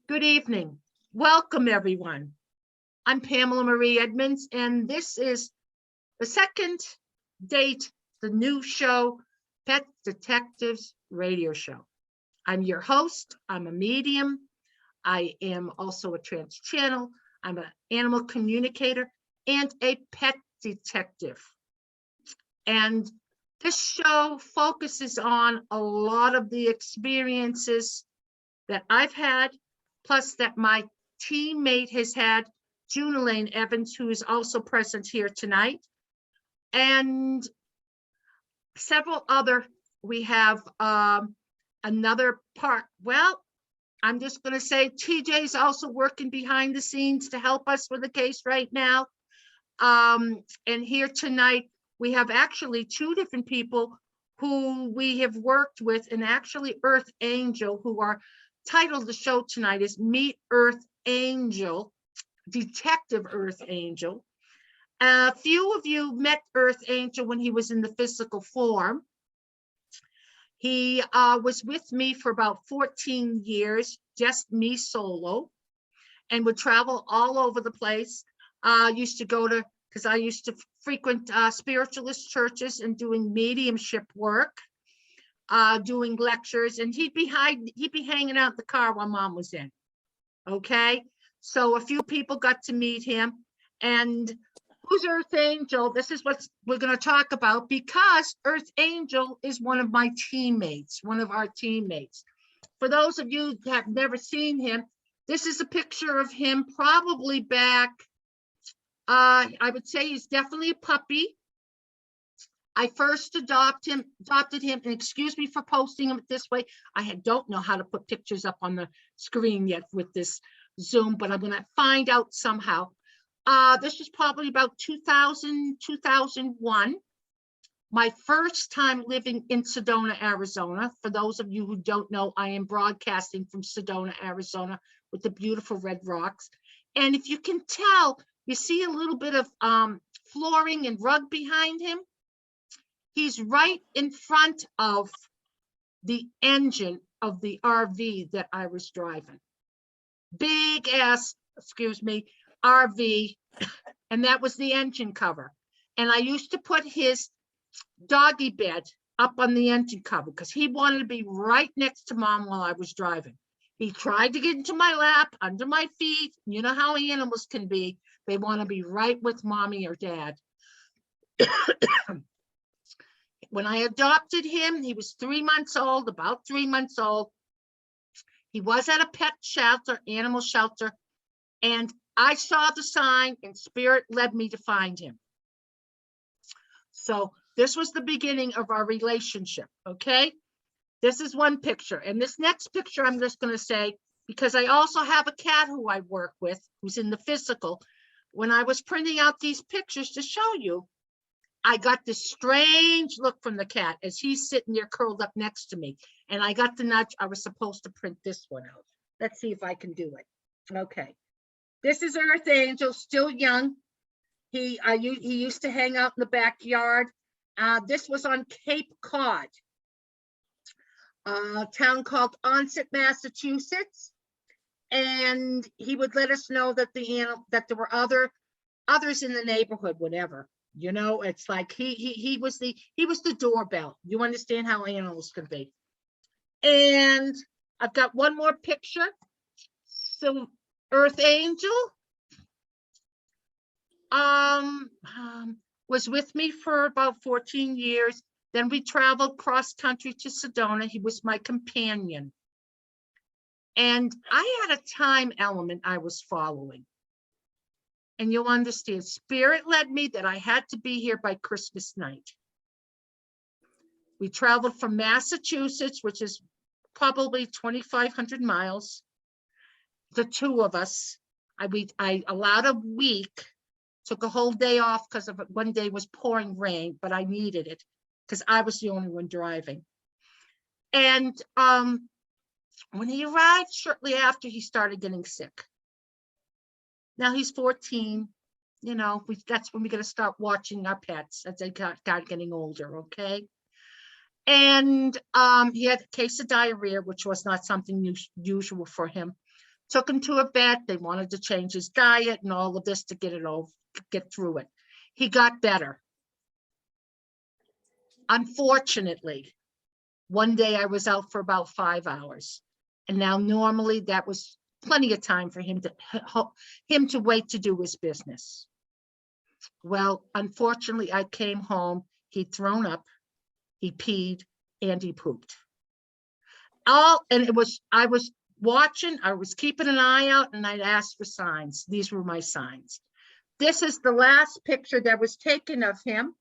Good evening. Welcome, everyone. I'm Pamela Marie Edmunds, and this is the second date, the new show, Pet Detectives Radio Show. I'm your host. I'm a medium. I am also a Trance Channel. I'm an animal communicator and a pet detective. And this show focuses on a lot of the experiences that I've had, plus that my teammate has had, June Elaine Evans, who is also present here tonight, and several other. We have another part. Well, I'm just going to say TJ is also working behind the scenes to help us with the case right now. And here tonight, we have actually two different people who we have worked with, and actually Earthangel, who are titled the show tonight is Meet Earthangel, Detective Earthangel. A few of you met Earthangel when he was in the physical form. He was with me for about 14 years, just me solo, and would travel all over the place. Used to go to, because I used to frequent spiritualist churches and doing mediumship work. Doing lectures, and he'd be hanging out in the car while Mom was in. Okay, so a few people got to meet him. And who's Earthangel? This is what we're going to talk about, because Earthangel is one of my teammates, one of our teammates. For those of you that have never seen him, this is a picture of him probably back, I would say he's definitely a puppy. I first adopted him, and excuse me for posting him this way. I don't know how to put pictures up on the screen yet with this Zoom, but I'm going to find out somehow. This was probably about 2000, 2001. My first time living in Sedona, Arizona. For those of you who don't know, I am broadcasting from Sedona, Arizona, with the beautiful red rocks. And if you can tell, you see a little bit of flooring and rug behind him. He's right in front of the engine of the RV that I was driving. Big ass, excuse me, RV, and that was the engine cover. And I used to put his doggy bed up on the engine cover because he wanted to be right next to Mom while I was driving. He tried to get into my lap, under my feet. You know how animals can be. They want to be right with Mommy or Dad. When I adopted him, he was 3 months old, about 3 months old. He was at a pet shelter, animal shelter, and I saw the sign, and Spirit led me to find him. So this was the beginning of our relationship, okay? This is one picture, and this next picture I'm just going to say, because I also have a cat who I work with, who's in the physical. When I was printing out these pictures to show you, I got this strange look from the cat as he's sitting there curled up next to me. And I got the nudge. I was supposed to print this one out. Let's see if I can do it. Okay. This is Earthangel, still young. He used to hang out in the backyard. This was on Cape Cod, a town called Onset, Massachusetts. And he would let us know that there were others in the neighborhood, whatever. You know, it's like he was the doorbell. You understand how animals can be. And I've got one more picture. So Earthangel was with me for about 14 years. Then we traveled cross country to Sedona. He was my companion. And I had a time element I was following. And you'll understand, Spirit led me that I had to be here by Christmas night. We traveled from Massachusetts, which is probably 2,500 miles, the two of us. I allowed a week, took a whole day off because of it. One day was pouring rain, but I needed it because I was the only one driving. And when he arrived, shortly after, he started getting sick. Now he's 14, you know, that's when we got to start watching our pets as they got getting older, okay? And he had a case of diarrhea, which was not something usual for him. took him to a vet. They wanted to change his diet and all of this to get through it. He got better. Unfortunately, one day I was out for about 5 hours, and now normally that was plenty of time for him to wait to do his business. Well, unfortunately, I came home, he'd thrown up, he peed, and he pooped. I was watching, I was keeping an eye out, and I'd asked for signs. These were my signs. This is the last picture that was taken of him.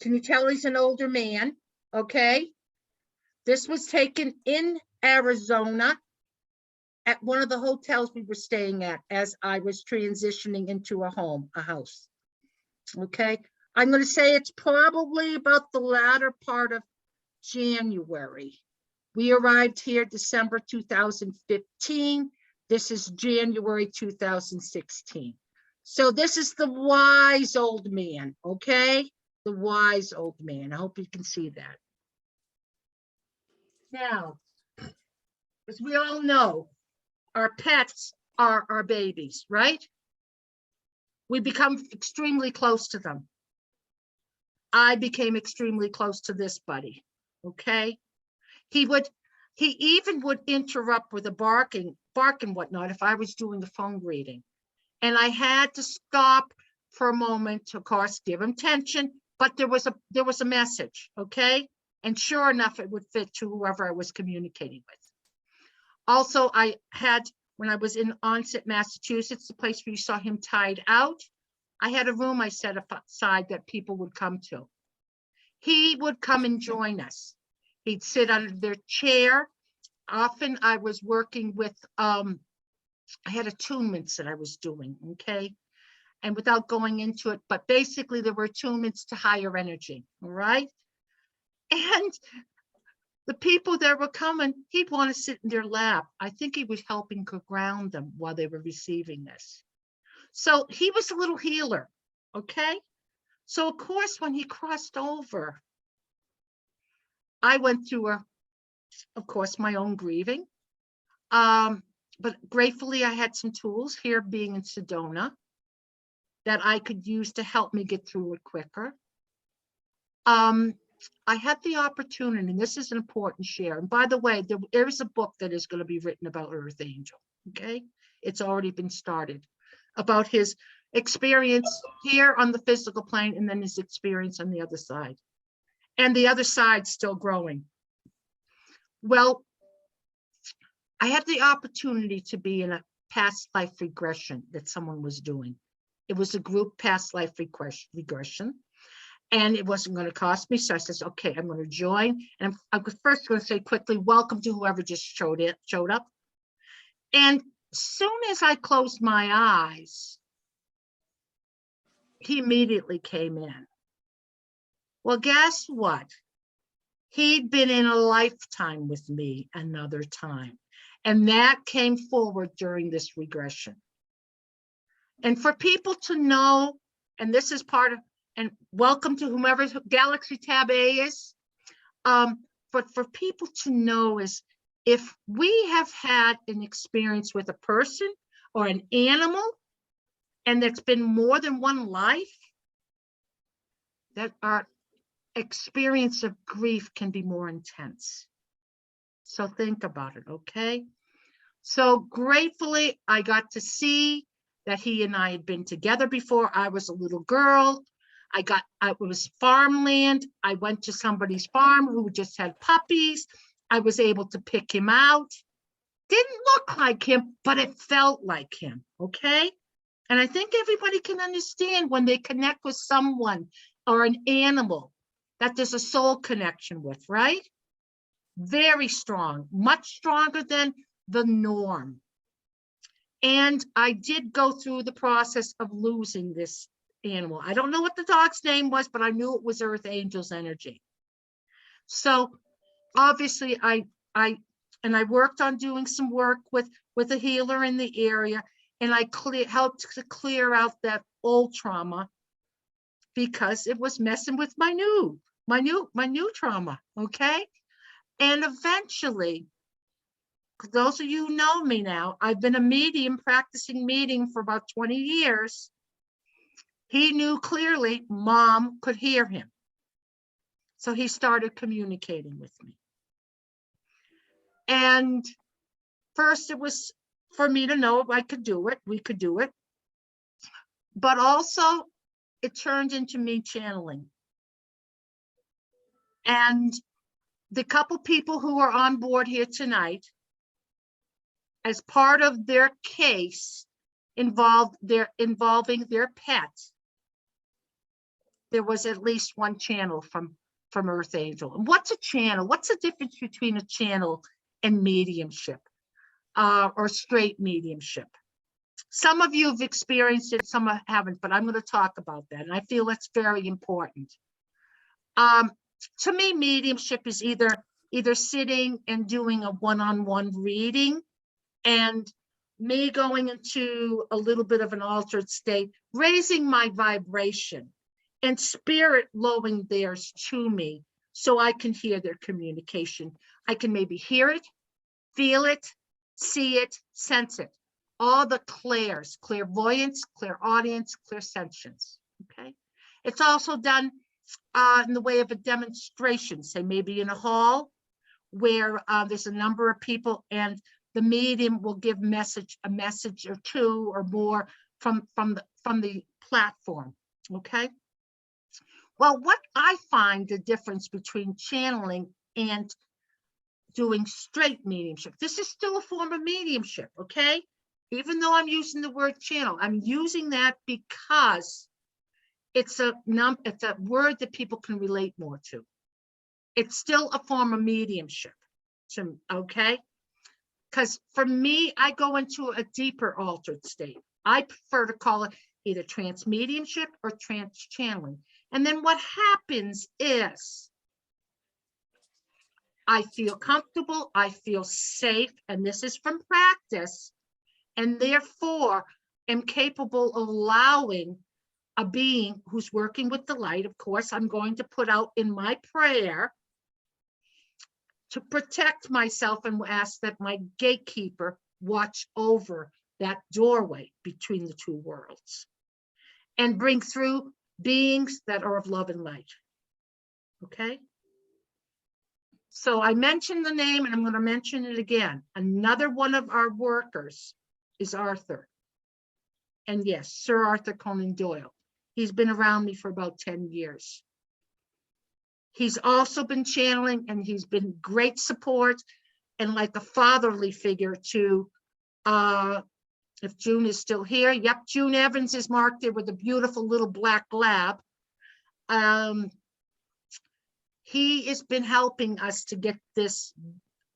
Can you tell he's an older man? Okay. This was taken in Arizona at one of the hotels we were staying at as I was transitioning into a house. Okay. I'm going to say it's probably about the latter part of January. We arrived here December 2015. This is January 2016. So this is the wise old man, okay? The wise old man. I hope you can see that. Now, as we all know, our pets are our babies, right? We become extremely close to them. I became extremely close to this buddy, okay? He even would interrupt with a bark and whatnot if I was doing the phone reading. And I had to stop for a moment to, of course, give him tension, but there was a message, okay? And sure enough, it would fit to whoever I was communicating with. Also, when I was in Onset, Massachusetts, the place where you saw him tied out, I had a room I set aside that people would come to. He would come and join us. He'd sit under their chair. Often I was working with, I had attunements that I was doing, okay? And without going into it, but basically there were attunements to higher energy, all right? And the people that were coming, he'd want to sit in their lap. I think he was helping to ground them while they were receiving this. So he was a little healer, okay? So of course, when he crossed over, I went through of course, my own grieving. But gratefully, I had some tools here being in Sedona that I could use to help me get through it quicker. I had the opportunity, and this is an important share. And by the way, there is a book that is going to be written about Earthangel, okay? It's already been started, about his experience here on the physical plane and then his experience on the other side. And the other side's still growing. Well, I had the opportunity to be in a past life regression that someone was doing. It was a group past life regression, and it wasn't going to cost me. So I said, okay, I'm going to join. And I'm first going to say quickly, welcome to whoever just showed up. And as soon as I closed my eyes, he immediately came in. Well, guess what? He'd been in a lifetime with me another time. And that came forward during this regression. And for people to know, and this is part of, and welcome to whomever Galaxy Tab A is, but for people to know is, if we have had an experience with a person or an animal, and that's been more than one life, that our experience of grief can be more intense. So think about it, okay? So gratefully, I got to see that he and I had been together before. I was a little girl. It was farmland. I went to somebody's farm who just had puppies. I was able to pick him out. Didn't look like him, but it felt like him, okay? And I think everybody can understand when they connect with someone or an animal that there's a soul connection with, right? Very strong, much stronger than the norm. And I did go through the process of losing this animal. I don't know what the dog's name was, but I knew it was Earthangel's energy. So obviously I worked on doing some work with a healer in the area, and I helped to clear out that old trauma because it was messing with my new trauma, okay? And eventually, those of you who know me now, I've been a medium, practicing medium for about 20 years. He knew clearly Mom could hear him. So he started communicating with me. And first it was for me to know if I could do it, we could do it. But also it turned into me channeling. And the couple people who are on board here tonight, as part of their case involving their pets, there was at least one channel from Earthangel. And what's a channel? What's the difference between a channel and mediumship, or straight mediumship? Some of you have experienced it, some haven't, but I'm going to talk about that. And I feel it's very important. To me, mediumship is either sitting and doing a one-on-one reading, and me going into a little bit of an altered state, raising my vibration, and spirit lowering theirs to me so I can hear their communication. I can maybe hear it, feel it, see it, sense it. All the clairs, clairvoyance, clairaudience, clairsentience, okay? It's also done in the way of a demonstration, say maybe in a hall where there's a number of people and the medium will give a message or two or more from the platform, okay? Well, what I find the difference between channeling and doing straight mediumship, this is still a form of mediumship, okay? Even though I'm using the word channel, I'm using that because it's a word that people can relate more to. It's still a form of mediumship, okay? Because for me, I go into a deeper altered state. I prefer to call it either trance mediumship or trance channeling. And then what happens is I feel comfortable, I feel safe, and this is from practice, and therefore am capable of allowing a being who's working with the light. Of course, I'm going to put out in my prayer to protect myself and ask that my gatekeeper watch over that doorway between the two worlds and bring through beings that are of love and light. Okay? So I mentioned the name and I'm going to mention it again. Another one of our workers is Arthur. And yes, Sir Arthur Conan Doyle. He's been around me for about 10 years. He's also been channeling and he's been great support and like a fatherly figure to, if June is still here. Yep, June Evans is marked there with a beautiful little black lab. He has been helping us to get this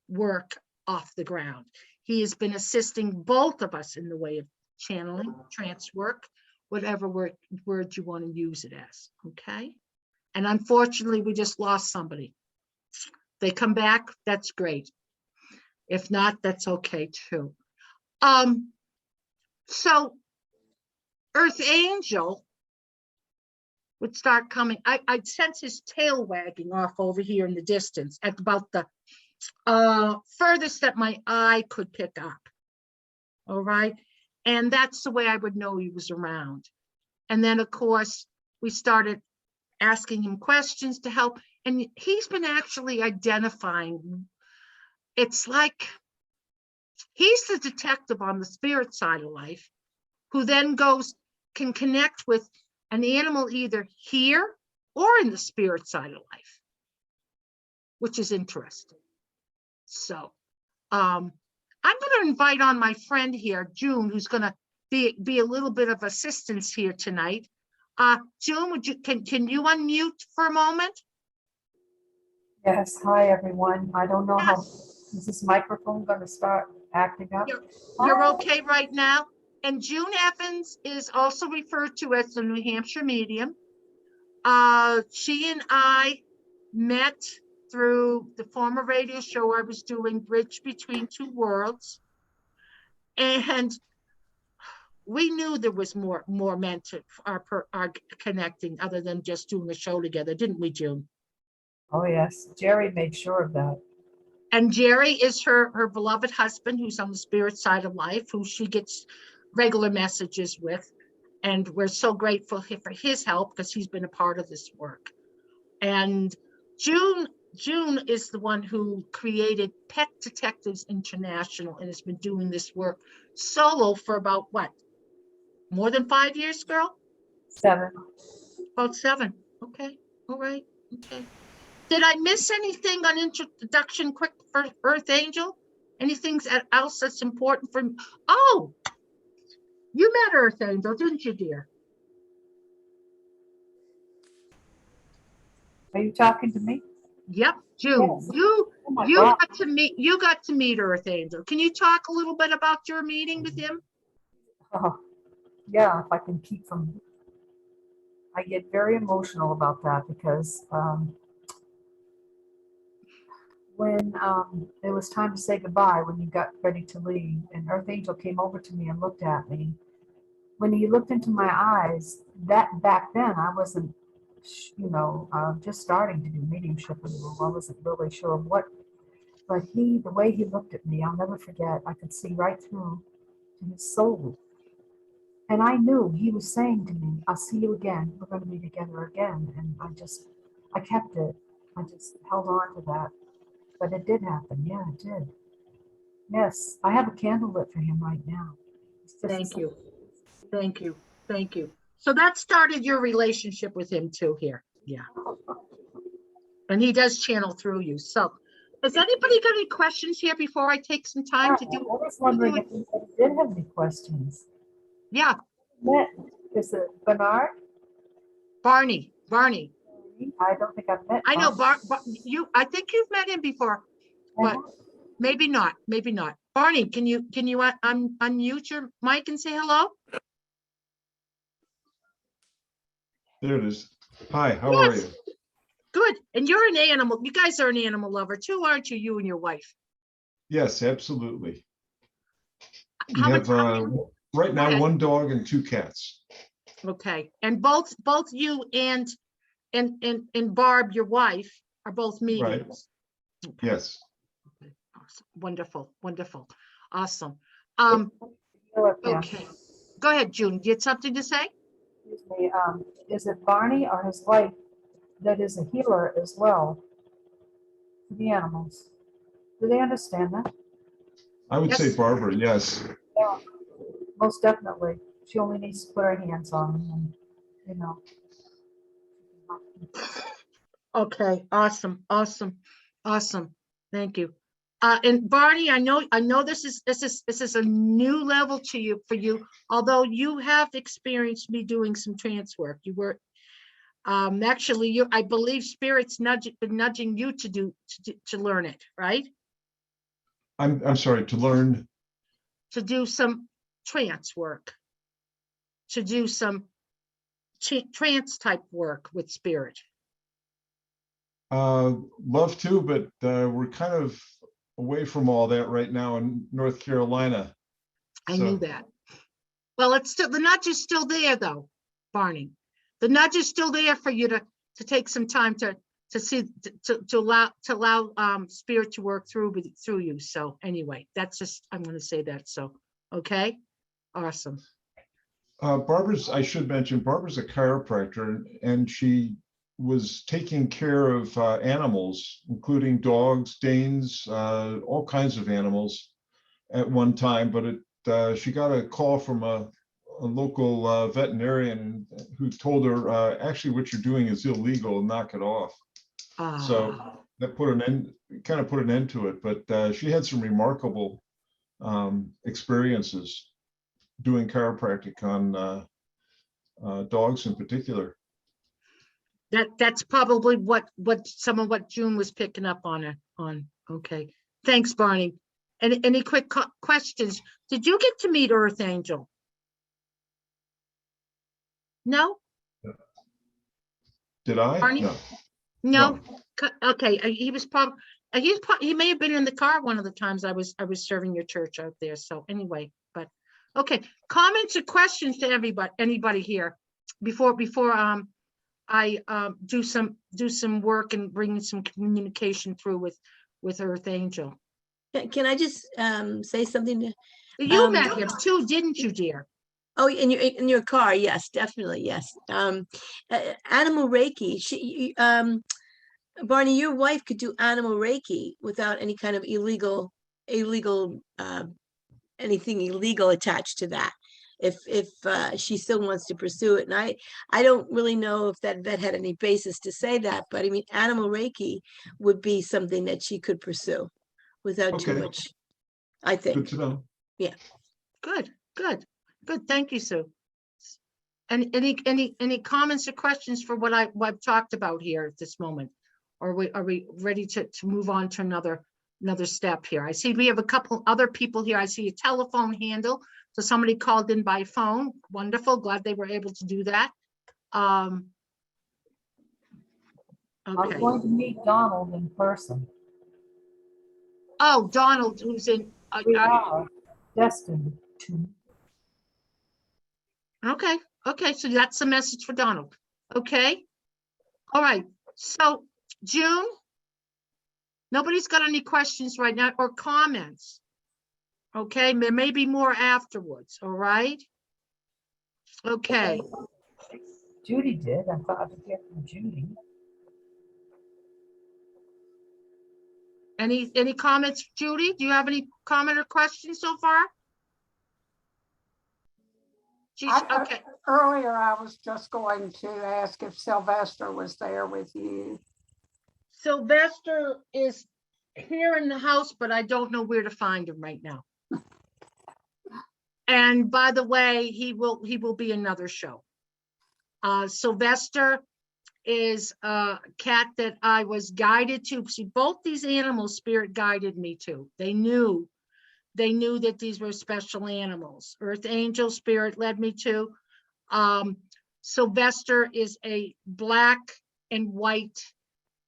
work off the ground. He has been assisting both of us in the way of channeling, trance work, whatever word you want to use it as, okay? And unfortunately, we just lost somebody. They come back, that's great. If not, that's okay too. So Earthangel would start coming. I'd sense his tail wagging off over here in the distance at about the furthest that my eye could pick up. All right. And that's the way I would know he was around. And then, of course, we started asking him questions to help. And he's been actually identifying. It's like he's the detective on the spirit side of life who then can connect with an animal either here or in the spirit side of life, which is interesting. So I'm going to invite on my friend here, June, who's going to be a little bit of assistance here tonight. June, can you unmute for a moment? Yes, hi everyone. I don't know how, is this microphone going to start acting up? You're okay right now. And June Evans is also referred to as the New Hampshire medium. She and I met through the former radio show I was doing, Bridge Between Two Worlds. And we knew there was more meant to our connecting other than just doing a show together, didn't we, June? Oh yes, Jerry made sure of that. And Jerry is her beloved husband, who's on the spirit side of life, who she gets regular messages with. And we're so grateful for his help because he's been a part of this work. And June is the one who created Pet Detectives International and has been doing this work solo for about what? More than 5 years, girl? 7. About 7. Okay. All right. Okay. Did I miss anything on introduction quick for Earthangel? Anything else that's important for me? Oh, you met Earthangel, didn't you, dear? Are you talking to me? Yep, June. Yes. You Oh my you God. got to meet Earthangel. Can you talk a little bit about your meeting with him? Oh, yeah, if I can keep from, I get very emotional about that because when it was time to say goodbye, when you got ready to leave, and Earthangel came over to me and looked at me. When he looked into my eyes, that back then I wasn't, just starting to do mediumship, and I wasn't really sure what. But the way he looked at me, I'll never forget. I could see right through to his soul. And I knew he was saying to me, I'll see you again. We're going to be together again. And I kept it. I just held on to that. But it did happen. Yeah, it did. Yes, I have a candle lit for him right now. Thank you. Thank you. Thank you. So that started your relationship with him too here. Yeah. And he does channel through you. So has anybody got any questions here before I take some time to do? I was wondering if anybody did have any questions. Yeah, Is it Bernard? Barney. I don't think I've met I know you. I think you've met him before, but maybe not. Barney, can you unmute your mic and say hello? There it is. Hi, how are you? Good. And you're an animal. You guys are an animal lover too, aren't you? You and your wife. Yes, absolutely. We How have right now 1 dog and 2 cats. Okay. And both you and Barb, your wife, are both mediums. Right. Okay. Yes. Okay. Awesome. Wonderful. Awesome. Okay. Go ahead, June. You had something to say? Excuse me. Is it Barney or his wife that is a healer as well for the animals? Do they understand that? I would say Barbara, yes. Yeah, most definitely. She only needs to put her hands on them, and Okay, awesome. Thank you. And Barney, I know this is a new level to you for you, although you have experienced me doing some trance work. You were actually I believe Spirit's nudging you to learn it, right? I'm sorry, to learn to do some trance work, to do some trance type work with Spirit. Love to, but we're kind of away from all that right now in North Carolina. I knew that. Well, it's still, the nudge is still there though, Barney. The nudge is still there for you to take some time to allow Spirit to work through you. So anyway, that's just, I'm going to say that. So, okay. Awesome. I should mention, Barbara's a chiropractor, and she was taking care of animals, including dogs, Danes, all kinds of animals at one time. But she got a call from a local veterinarian who told her, actually, what you're doing is illegal, knock it off. So that kind of put an end to it. But she had some remarkable experiences doing chiropractic on dogs in particular. That's probably what June was picking up on. Okay, thanks, Barney. Any quick questions? Did you get to meet Earthangel? No. Did I? Barney? No. Okay, he may have been in the car one of the times I was serving your church out there. So anyway, but okay, comments or questions to anybody here before I do some work and bring some communication through with Earthangel. Can I just say something? You met him too, didn't you, dear? Oh, in your car, yes, definitely, yes. Animal Reiki. Barney, your wife could do animal Reiki without any kind of anything illegal attached to that. If she still wants to pursue it, and I don't really know if that vet had any basis to say that, but I mean, animal Reiki would be something that she could pursue without too Okay. much, I Good think. to know. Good. Thank you, Sue. And any comments or questions for what I've talked about here at this moment? Or are we ready to move on to another step here? I see we have a couple other people here. I see a telephone handle. So somebody called in by phone. Wonderful. Glad they were able to do that. I'm Okay. going to meet Donald in person. Oh, Donald, who's in. We are destined to. Okay, so that's a message for Donald. Okay. All right. So June, nobody's got any questions right now or comments. Okay, there may be more afterwards. All right. Okay. Judy did. I thought I'd hear from Judy. Any comments, Judy? Do you have any comment or questions so far? Okay. Earlier, I was just going to ask if Sylvester was there with you. Sylvester is here in the house, but I don't know where to find him right now. And by the way, he will be another show. Sylvester is a cat that I was guided to. See, both these animals spirit guided me to. They knew that these were special animals. Earthangel spirit led me to. Sylvester is a black and white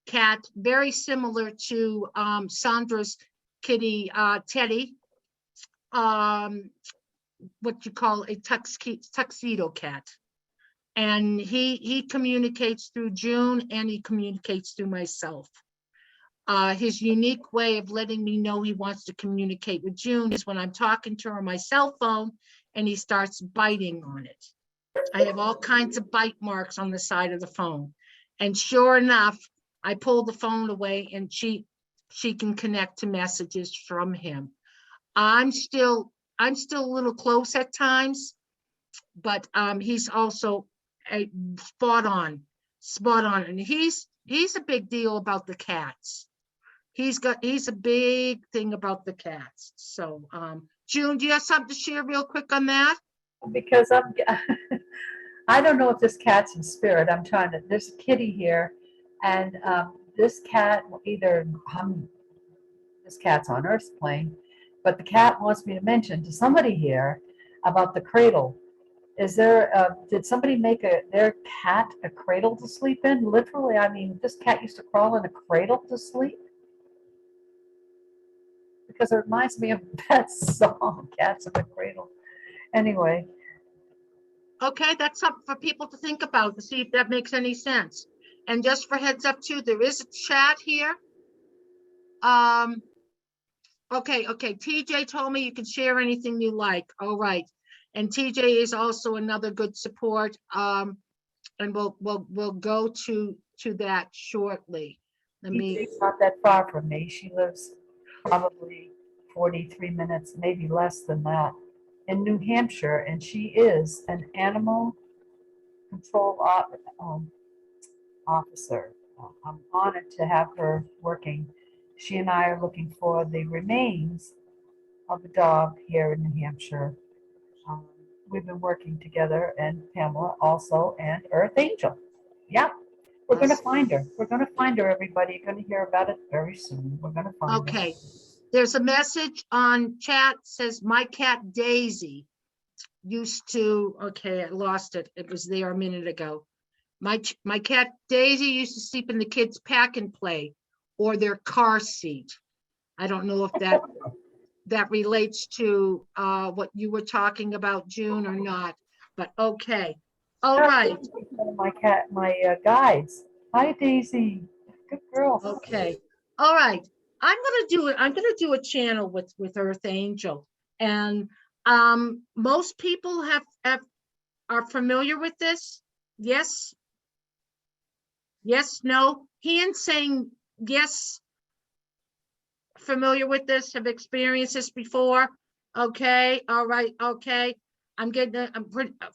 cat, very similar to Sandra's kitty, Teddy. What you call a tuxedo cat. And he communicates through June and he communicates through myself. His unique way of letting me know he wants to communicate with June is when I'm talking to her on my cell phone and he starts biting on it. I have all kinds of bite marks on the side of the phone. And sure enough, I pull the phone away and she can connect to messages from him. I'm still a little close at times, but he's also a spot on. And he's a big deal about the cats. He's a big thing about the cats. So June, do you have something to share real quick on that? Because I don't know if this cat's in spirit. There's a kitty here, and this cat this cat's on Earth's plane, but the cat wants me to mention to somebody here about the cradle. Did somebody make their cat a cradle to sleep in? Literally, I mean, this cat used to crawl in a cradle to sleep. Because it reminds me of that song, Cats in the Cradle. Anyway. Okay, that's something for people to think about to see if that makes any sense. And just for heads up too, there is a chat here. Okay, TJ told me you can share anything you like. All right. And TJ is also another good support. And we'll go to that shortly. TJ's not that far from me. She lives probably 43 minutes, maybe less than that, in New Hampshire, and she is an animal control officer. I'm honored to have her working. She and I are looking for the remains of a dog here in New Hampshire. We've been working together, and Pamela also, and Earthangel. Yeah, we're going to find her. We're going to find her, everybody. You're going to hear about it very soon. We're going to find her. Okay. There's a message on chat says, my cat Daisy used to, okay, I lost it. It was there a minute ago. My cat Daisy used to sleep in the kids' pack and play or their car seat. I don't know if that relates to what you were talking about, June, or not, but okay. All right. My guides. Hi, Daisy. Good girl. Okay. All right. I'm gonna do a channel with Earthangel, and most people are familiar with this. Yes, yes, no. Hands saying yes, familiar with this, have experienced this before. Okay, all right, okay. I'm getting a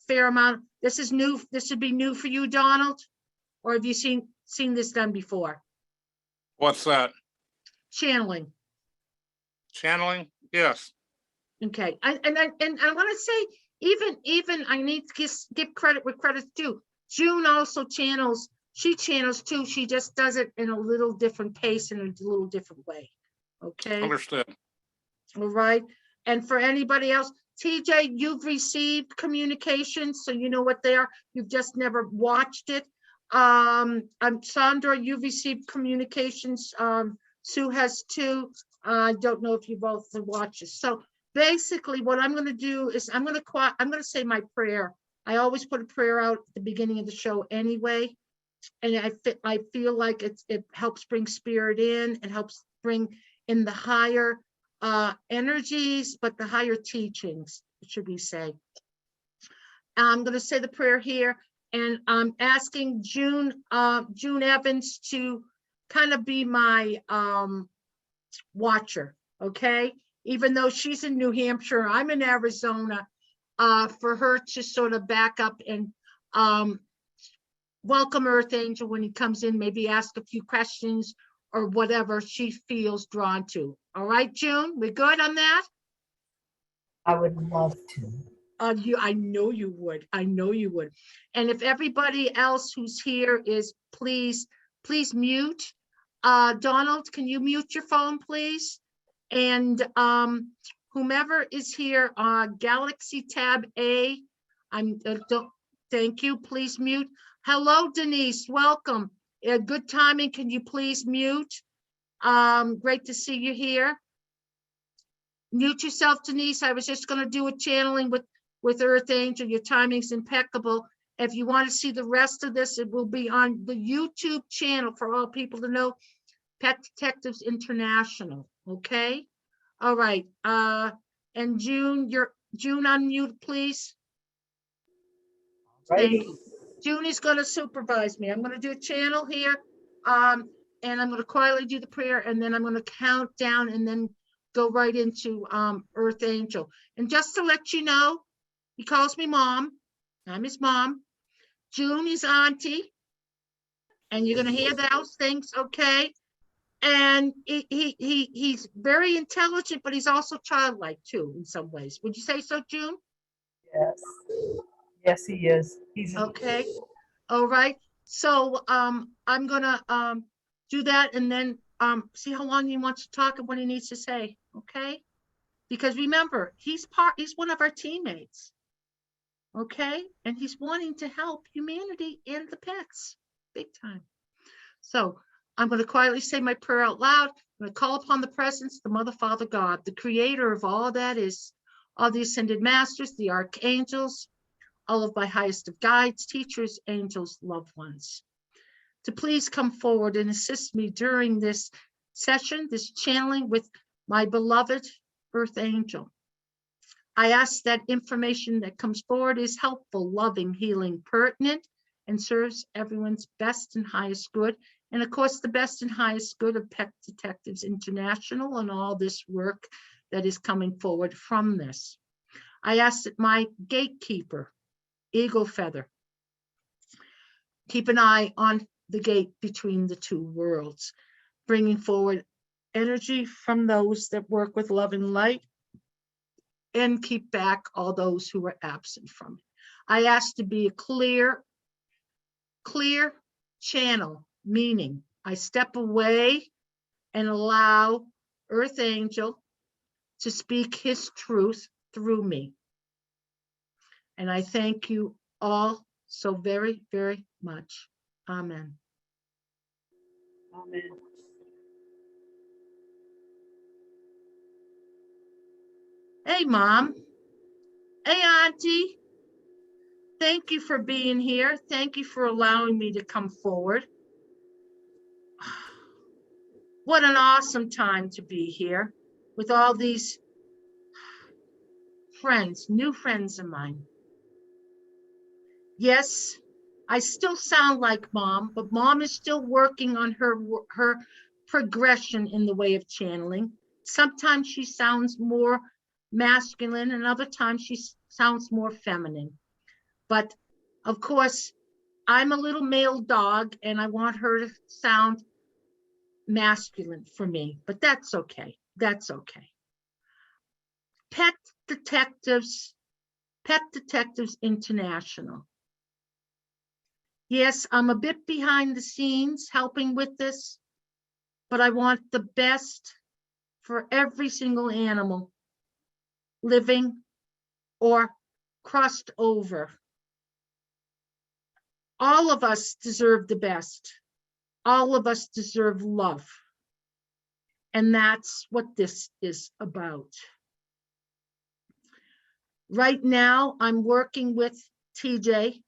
fair amount. This is new. This would be new for you, Donald, or have you seen this done before? What's that? Channeling. Channeling? Yes. Okay, I want to say even I need to give credit where credit's due. June also channels. She channels too. She just does it in a little different pace and a little different way. Okay. Understood. All right. And for anybody else, TJ, you've received communications, so you know what they are. You've just never watched it. Sandra, you've received communications. Sue has too. I don't know if you both watch it. So basically, what I'm going to do is I'm going to say my prayer. I always put a prayer out at the beginning of the show anyway, and I feel like it helps bring spirit in. It helps bring in the higher energies, but the higher teachings, should we say. I'm going to say the prayer here, and I'm asking June Evans to kind of be my watcher, okay? Even though she's in New Hampshire, I'm in Arizona, for her to sort of back up and welcome Earthangel when he comes in, maybe ask a few questions or whatever she feels drawn to. All right, June, we good on that? I would love to. I know you would. I know you would. And if everybody else who's here is, please mute. Donald, can you mute your phone, please? And whomever is here on Galaxy Tab A, thank you. Please mute. Hello, Denise. Welcome. Good timing. Can you please mute? Great to see you here. Mute yourself, Denise. I was just going to do a channeling with Earthangel. Your timing's impeccable. If you want to see the rest of this, it will be on the YouTube channel for all people to know, Pet Detectives International. Okay. All right. And June, June, unmute, please. Thank you. June is going to supervise me. I'm going to do a channel here. And I'm going to quietly do the prayer, and then I'm going to count down and then go right into Earthangel. And just to let you know, he calls me mom. I'm his mom. June is auntie. And you're going to hear those things, okay? And he's very intelligent, but he's also childlike too in some ways. Would you say so, June? Yes. Yes, he is. He's okay. All right. So I'm gonna do that and then see how long he wants to talk and what he needs to say. Okay. Because remember, he's one of our teammates. Okay. And he's wanting to help humanity and the pets. Big time. So I'm going to quietly say my prayer out loud. I'm going to call upon the presence, the Mother, Father, God, the creator of all that is, all the ascended masters, the archangels, all of my highest of guides, teachers, angels, loved ones, to please come forward and assist me during this session, this channeling with my beloved Earthangel. I ask that information that comes forward is helpful, loving, healing, pertinent, and serves everyone's best and highest good. And of course, the best and highest good of Pet Detectives International and all this work that is coming forward from this. I ask that my gatekeeper, Eagle Feather, keep an eye on the gate between the two worlds, bringing forward energy from those that work with love and light, and keep back all those who are absent from it. I ask to be a clear channel, meaning I step away and allow Earthangel to speak his truth through me. And I thank you all so very, very much. Amen. Amen. Hey, Mom. Hey, Auntie. Thank you for being here. Thank you for allowing me to come forward. What an awesome time to be here with all these friends, new friends of mine. Yes, I still sound like mom, but mom is still working on her progression in the way of channeling. Sometimes she sounds more masculine and other times she sounds more feminine. But of course, I'm a little male dog and I want her to sound masculine for me, but that's okay. That's okay. Pet Detectives International. Yes, I'm a bit behind the scenes helping with this, but I want the best for every single animal, living or crossed over. All of us deserve the best. All of us deserve love. And that's what this is about. Right now, I'm working with TJ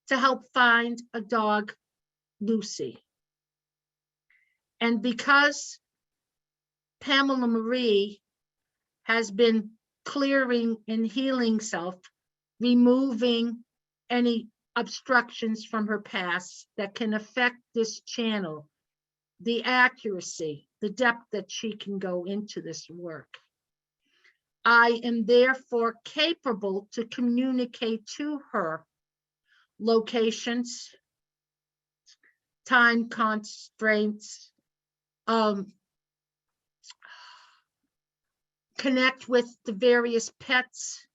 to help find a dog, Lucy. And because Pamela Marie has been clearing and healing self, removing any obstructions from her past that can affect this channel, the accuracy, the depth that she can go into this work. I am therefore capable to communicate to her locations, time constraints, connect with the various pets.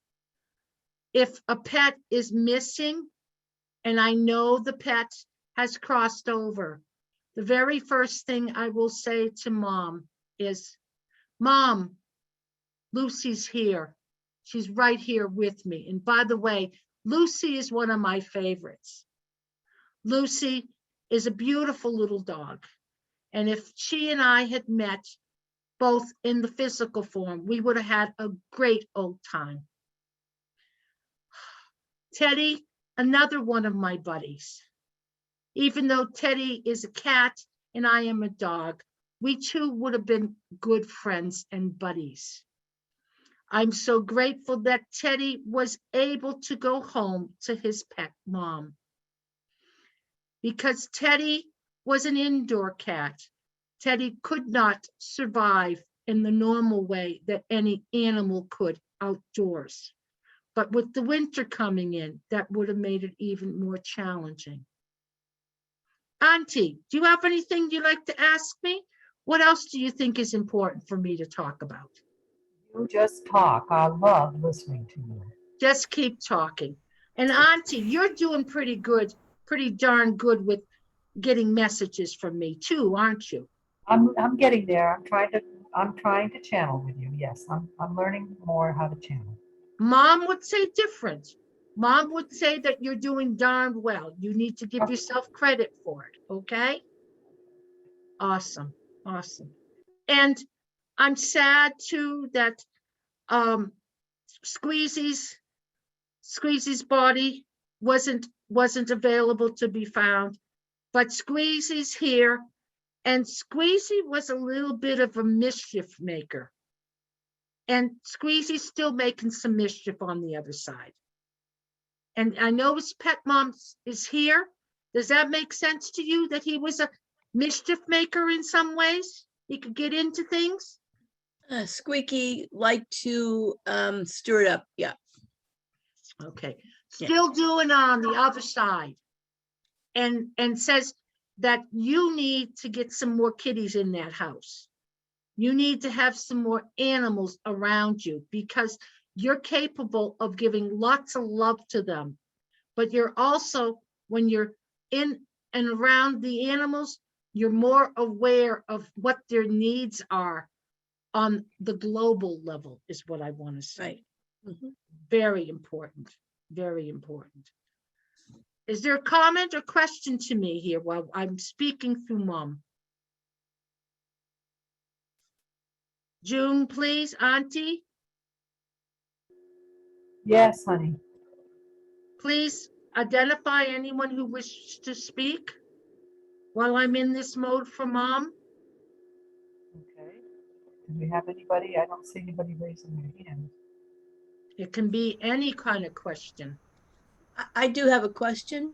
If a pet is missing and I know the pet has crossed over, the very first thing I will say to mom is, Mom, Lucy's here. She's right here with me. And by the way, Lucy is one of my favorites. Lucy is a beautiful little dog. And if she and I had met both in the physical form, we would have had a great old time. Teddy, another one of my buddies. Even though Teddy is a cat and I am a dog, we too would have been good friends and buddies. I'm so grateful that Teddy was able to go home to his pet mom. Because Teddy was an indoor cat, Teddy could not survive in the normal way that any animal could outdoors. But with the winter coming in, that would have made it even more challenging. Auntie, do you have anything you'd like to ask me? What else do you think is important for me to talk about? You just talk. I love listening to you. Just keep talking. And Auntie, you're doing pretty good, pretty darn good with getting messages from me too, aren't you? I'm getting there. I'm trying to channel with you. Yes, I'm learning more how to channel. Mom would say different. Mom would say that you're doing darn well. You need to give yourself credit for it, okay? Awesome, awesome. And I'm sad too that Squeezy's body wasn't available to be found, but Squeezy's here, and Squeezy was a little bit of a mischief maker. And Squeezy's still making some mischief on the other side. And I know his pet mom is here. Does that make sense to you that he was a mischief maker in some ways? He could get into things? Squeaky liked to stir it up. Yeah. Okay. Yeah. Still doing on the other side. And says that you need to get some more kitties in that house. You need to have some more animals around you because you're capable of giving lots of love to them. But you're also, when you're in and around the animals, you're more aware of what their needs are on the global level, is what I want to say. Right. Mhm. Very important, very important. Is there a comment or question to me here while I'm speaking through Mom? June, please, Auntie. Yes, honey. Please identify anyone who wishes to speak while I'm in this mode for Mom. Do we have anybody? I don't see anybody raising their hand. It can be any kind of question. I do have a question.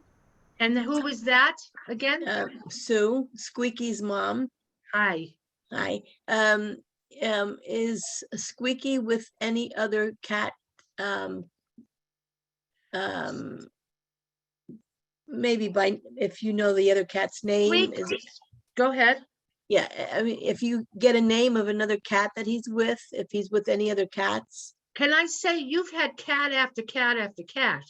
And who is that again? Sue, Squeaky's mom. Hi. Hi. Is Squeaky with any other cat? Maybe by, if you know the other cat's name, is it? Go ahead. Yeah, I mean, if you get a name of another cat that he's with, if he's with any other cats. Can I say you've had cat after cat after cat?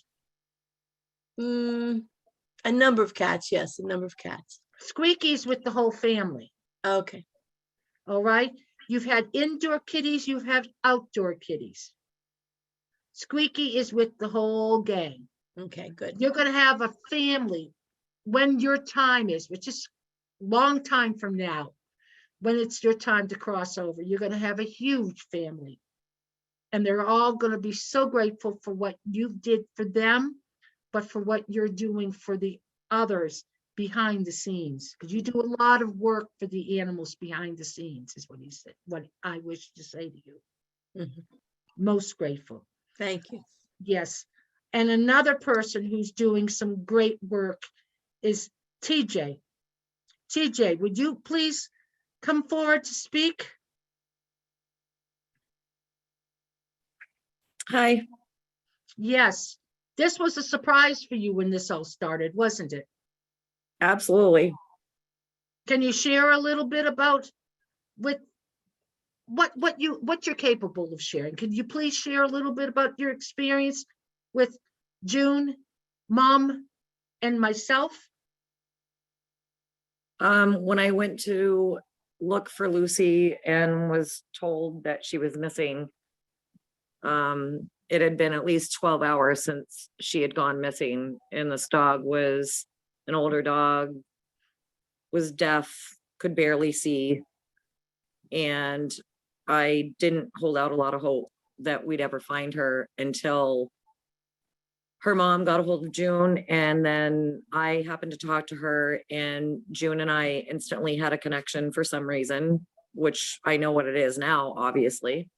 A number of cats, yes, a number of cats. Squeaky's with the whole family. Okay. All right. You've had indoor kitties, you've had outdoor kitties. Squeaky is with the whole gang. Okay, good. You're going to have a family when your time is, which is a long time from now, when it's your time to cross over. You're going to have a huge family. And they're all going to be so grateful for what you did for them, but for what you're doing for the others behind the scenes. Because you do a lot of work for the animals behind the scenes, is what he said, what I wish to say to you. Mhm. Most grateful. Thank you. Yes. And another person who's doing some great work is TJ. TJ, would you please come forward to speak? Hi. Yes. This was a surprise for you when this all started, wasn't it? Absolutely. Can you share a little bit about what you're capable of sharing? Can you please share a little bit about your experience with June, Mom, and myself? When I went to look for Lucy and was told that she was missing, it had been at least 12 hours since she had gone missing, and this dog was an older dog, was deaf, could barely see, and I didn't hold out a lot of hope that we'd ever find her until her mom got a hold of June, and then I happened to talk to her, and June and I instantly had a connection for some reason, which I know what it is now, obviously,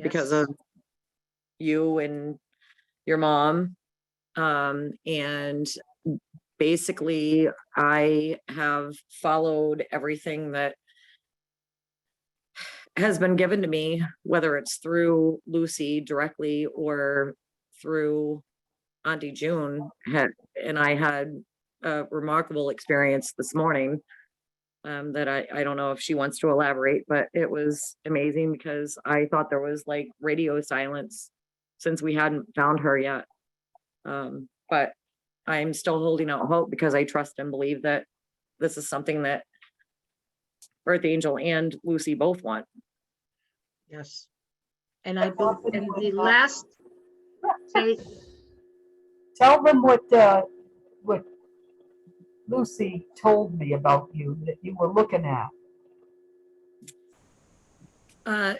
because Yes. of you and your mom. And basically I have followed everything that has been given to me, whether it's through Lucy directly or through Auntie June. And I had a remarkable experience this morning, that I don't know if she wants to elaborate, but it was amazing because I thought there was like radio silence since we hadn't found her yet. But I'm still holding out hope because I trust and believe that this is something that Earthangel and Lucy both want. Yes. And I go, and the last, say, Tell them what Lucy told me about you that you were looking at.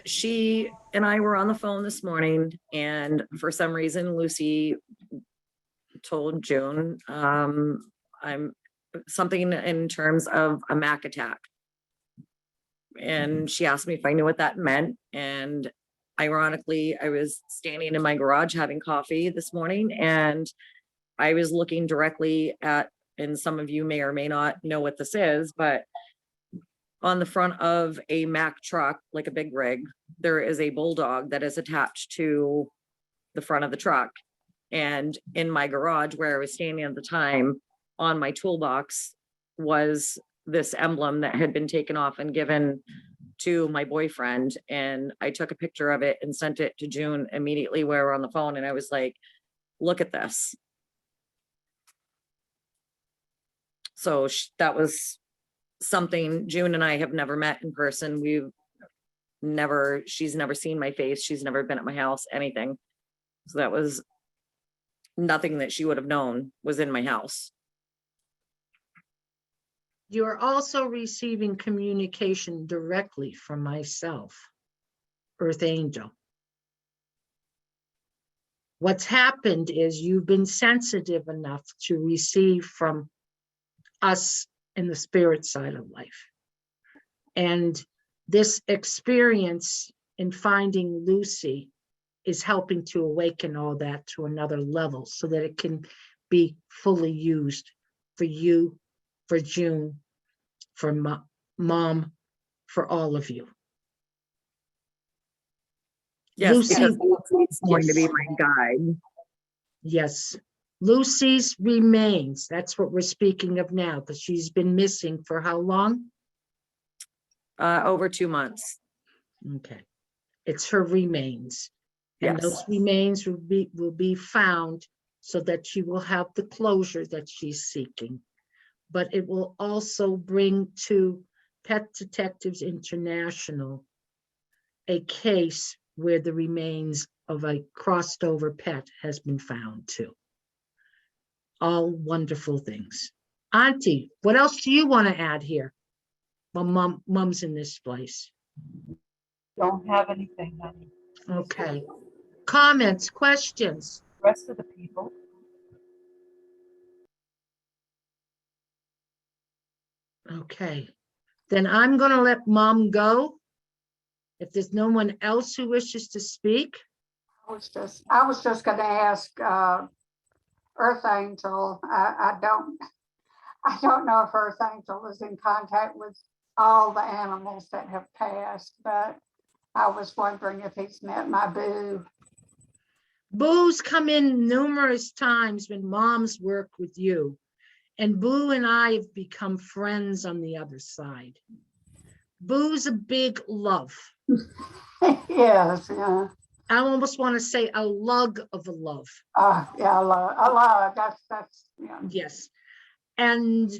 She and I were on the phone this morning, and for some reason Lucy told June I'm something in terms of a Mac attack, and she asked me if I knew what that meant. And ironically, I was standing in my garage having coffee this morning, and I was looking directly at, and some of you may or may not know what this is, but on the front of a Mack truck, like a big rig, there is a bulldog that is attached to the front of the truck. And in my garage where I was standing at the time, on my toolbox was this emblem that had been taken off and given to my boyfriend. And I took a picture of it and sent it to June immediately while we were on the phone. And I was like, look at this. So that was something. June and I have never met in person. She's never seen my face. She's never been at my house, anything. So that was nothing that she would have known was in my house. you are also receiving communication directly from myself, Earthangel. What's happened is you've been sensitive enough to receive from us in the spirit side of life. And this experience in finding Lucy is helping to awaken all that to another level so that it can be fully used for you, for June, for mom, for all of you. Yes, Lucy, because Lucy's going to be yes. my guide. Yes, Lucy's remains. That's what we're speaking of now, because she's been missing for how long? Over 2 months. Okay, it's her remains. And Yes. those remains will be found so that she will have the closure that she's seeking. But it will also bring to Pet Detectives International a case where the remains of a crossed over pet has been found too. All wonderful things. Auntie, what else do you want to add here? Well, mom's in this place. Don't have anything, honey. Okay. Comments, questions? Rest of the people. Okay. Then I'm going to let mom go. If there's no one else who wishes to speak. I was just gonna ask, Earthangel, I don't know if Earthangel is in contact with all the animals that have passed, but I was wondering if he's met my Boo. Boo's come in numerous times when mom's worked with you. And Boo and I have become friends on the other side. Boo's a big love. Yes, yeah. I almost want to say a lug of a love. Yeah, I love it. That's, yeah. Yes. And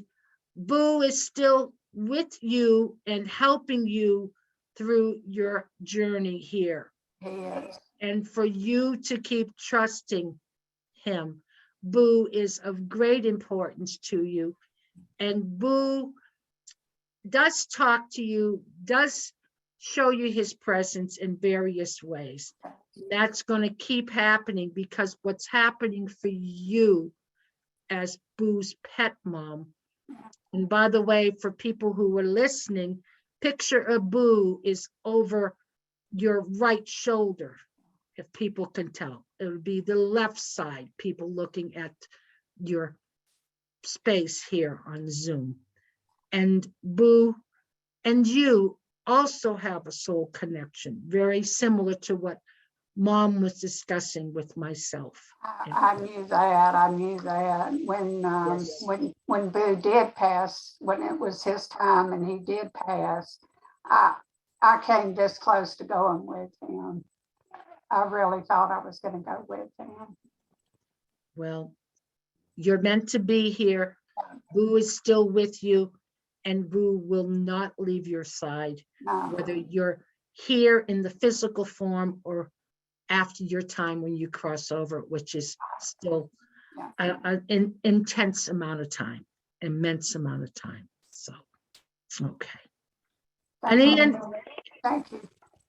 Boo is still with you and helping you through your journey here. He is. And for you to keep trusting him. Boo is of great importance to you. And Boo does talk to you, does show you his presence in various ways. That's going to keep happening because what's happening for you as Boo's pet mom. And by the way, for people who are listening, picture of Boo is over your right shoulder, if people can tell. It would be the left side, people looking at your space here on Zoom. And Boo and you also have a soul connection, very similar to what mom was discussing with myself. I knew that. I knew that Yes. when Boo did pass, when it was his time and he did pass, I came this close to going with him. I really thought I was going to go with him. Well, you're meant to be here. Boo is still with you, and Boo will not leave your side, No. whether you're here in the physical form or after your time when you cross over, which is still an intense amount of time, immense amount of time. So, okay. Thank you.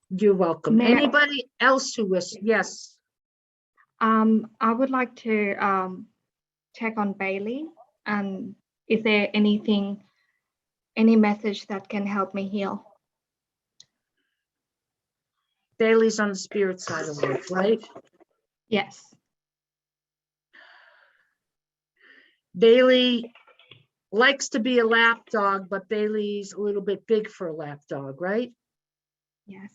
You're welcome. May I- Anybody else who wishes? Yes. I would like to check on Bailey, and is there any message that can help me heal? Bailey's on the spirit side of life, right? Yes. Bailey likes to be a lap dog, but Bailey's a little bit big for a lap dog, right? Yes.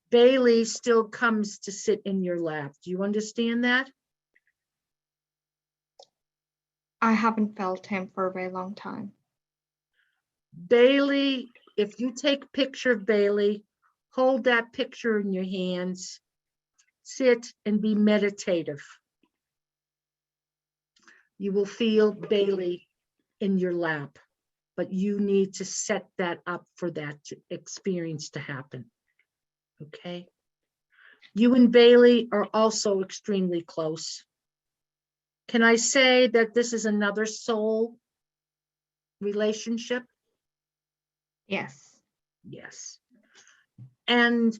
Bailey still comes to sit in your lap. Do you understand that? I haven't felt him for a very long time. Bailey, if you take a picture of Bailey, hold that picture in your hands, sit and be meditative. You will feel Bailey in your lap, but you need to set that up for that experience to happen. Okay? You and Bailey are also extremely close. Can I say that this is another soul relationship? Yes. Yes. And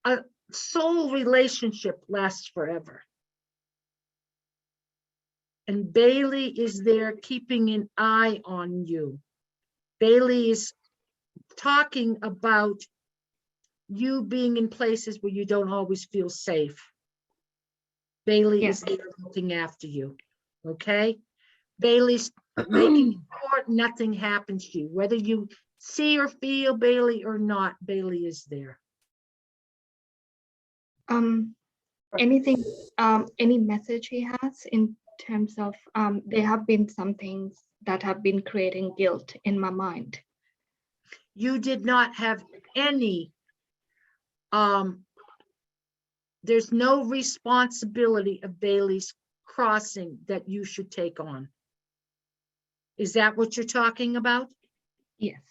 a soul relationship lasts forever. And Bailey is there keeping an eye on you. Bailey is talking about you being in places where you don't always feel safe. Bailey is Yes. there looking after you, okay? Bailey's making sure nothing happens to you. Whether you see or feel Bailey or not, Bailey is there. Anything, any message he has in terms of, there have been some things that have been creating guilt in my mind. You did not have any, there's no responsibility of Bailey's crossing that you should take on. Is that what you're talking about? Yes.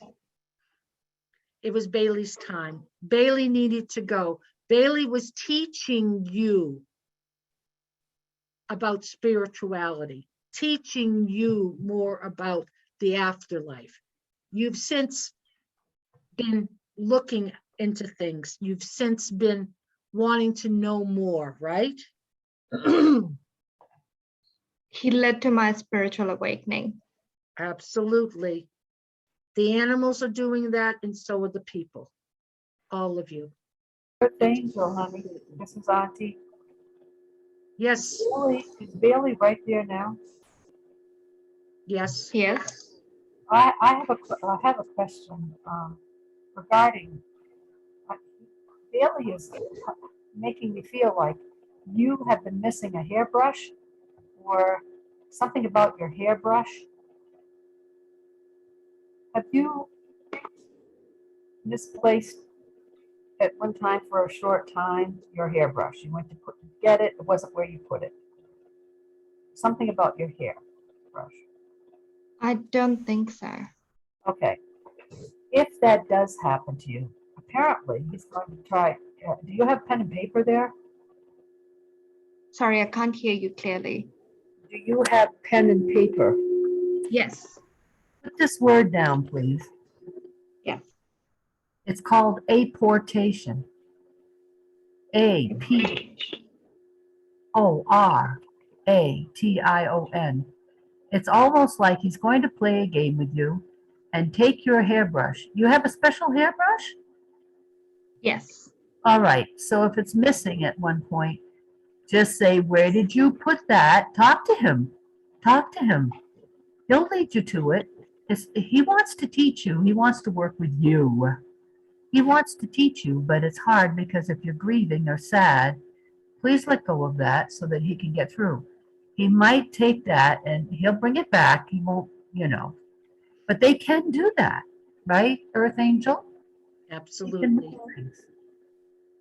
It was Bailey's time. Bailey needed to go. Bailey was teaching you about spirituality, teaching you more about the afterlife. You've since been looking into things. You've since been wanting to know more, right? He led to my spiritual awakening. Absolutely. The animals are doing that, and so are the people. All of you. Earthangel, honey. This is Auntie. Yes, Is Bailey right there now? yes. Yes. I have a question regarding Bailey is making me feel like you have been missing a hairbrush or something about your hairbrush. Have you misplaced at one time for a short time your hairbrush? You went to get it, it wasn't where you put it. Something about your hairbrush. I don't think so. Okay. If that does happen to you, apparently he's going to try. Do you have pen and paper there? Sorry, I can't hear you clearly. Do you have pen and paper? Yes. Put this word down, please. Yes. It's called apportation. APORATION. It's almost like he's going to play a game with you and take your hairbrush. You have a special hairbrush? Yes. All right. So if it's missing at one point, just say, where did you put that? Talk to him. Talk to him. He'll lead you to it. He wants to teach you. He wants to work with you. He wants to teach you, but it's hard because if you're grieving or sad, please let go of that so that he can get through. He might take that and he'll bring it back. He won't, but they can do that, right, Earthangel? Absolutely.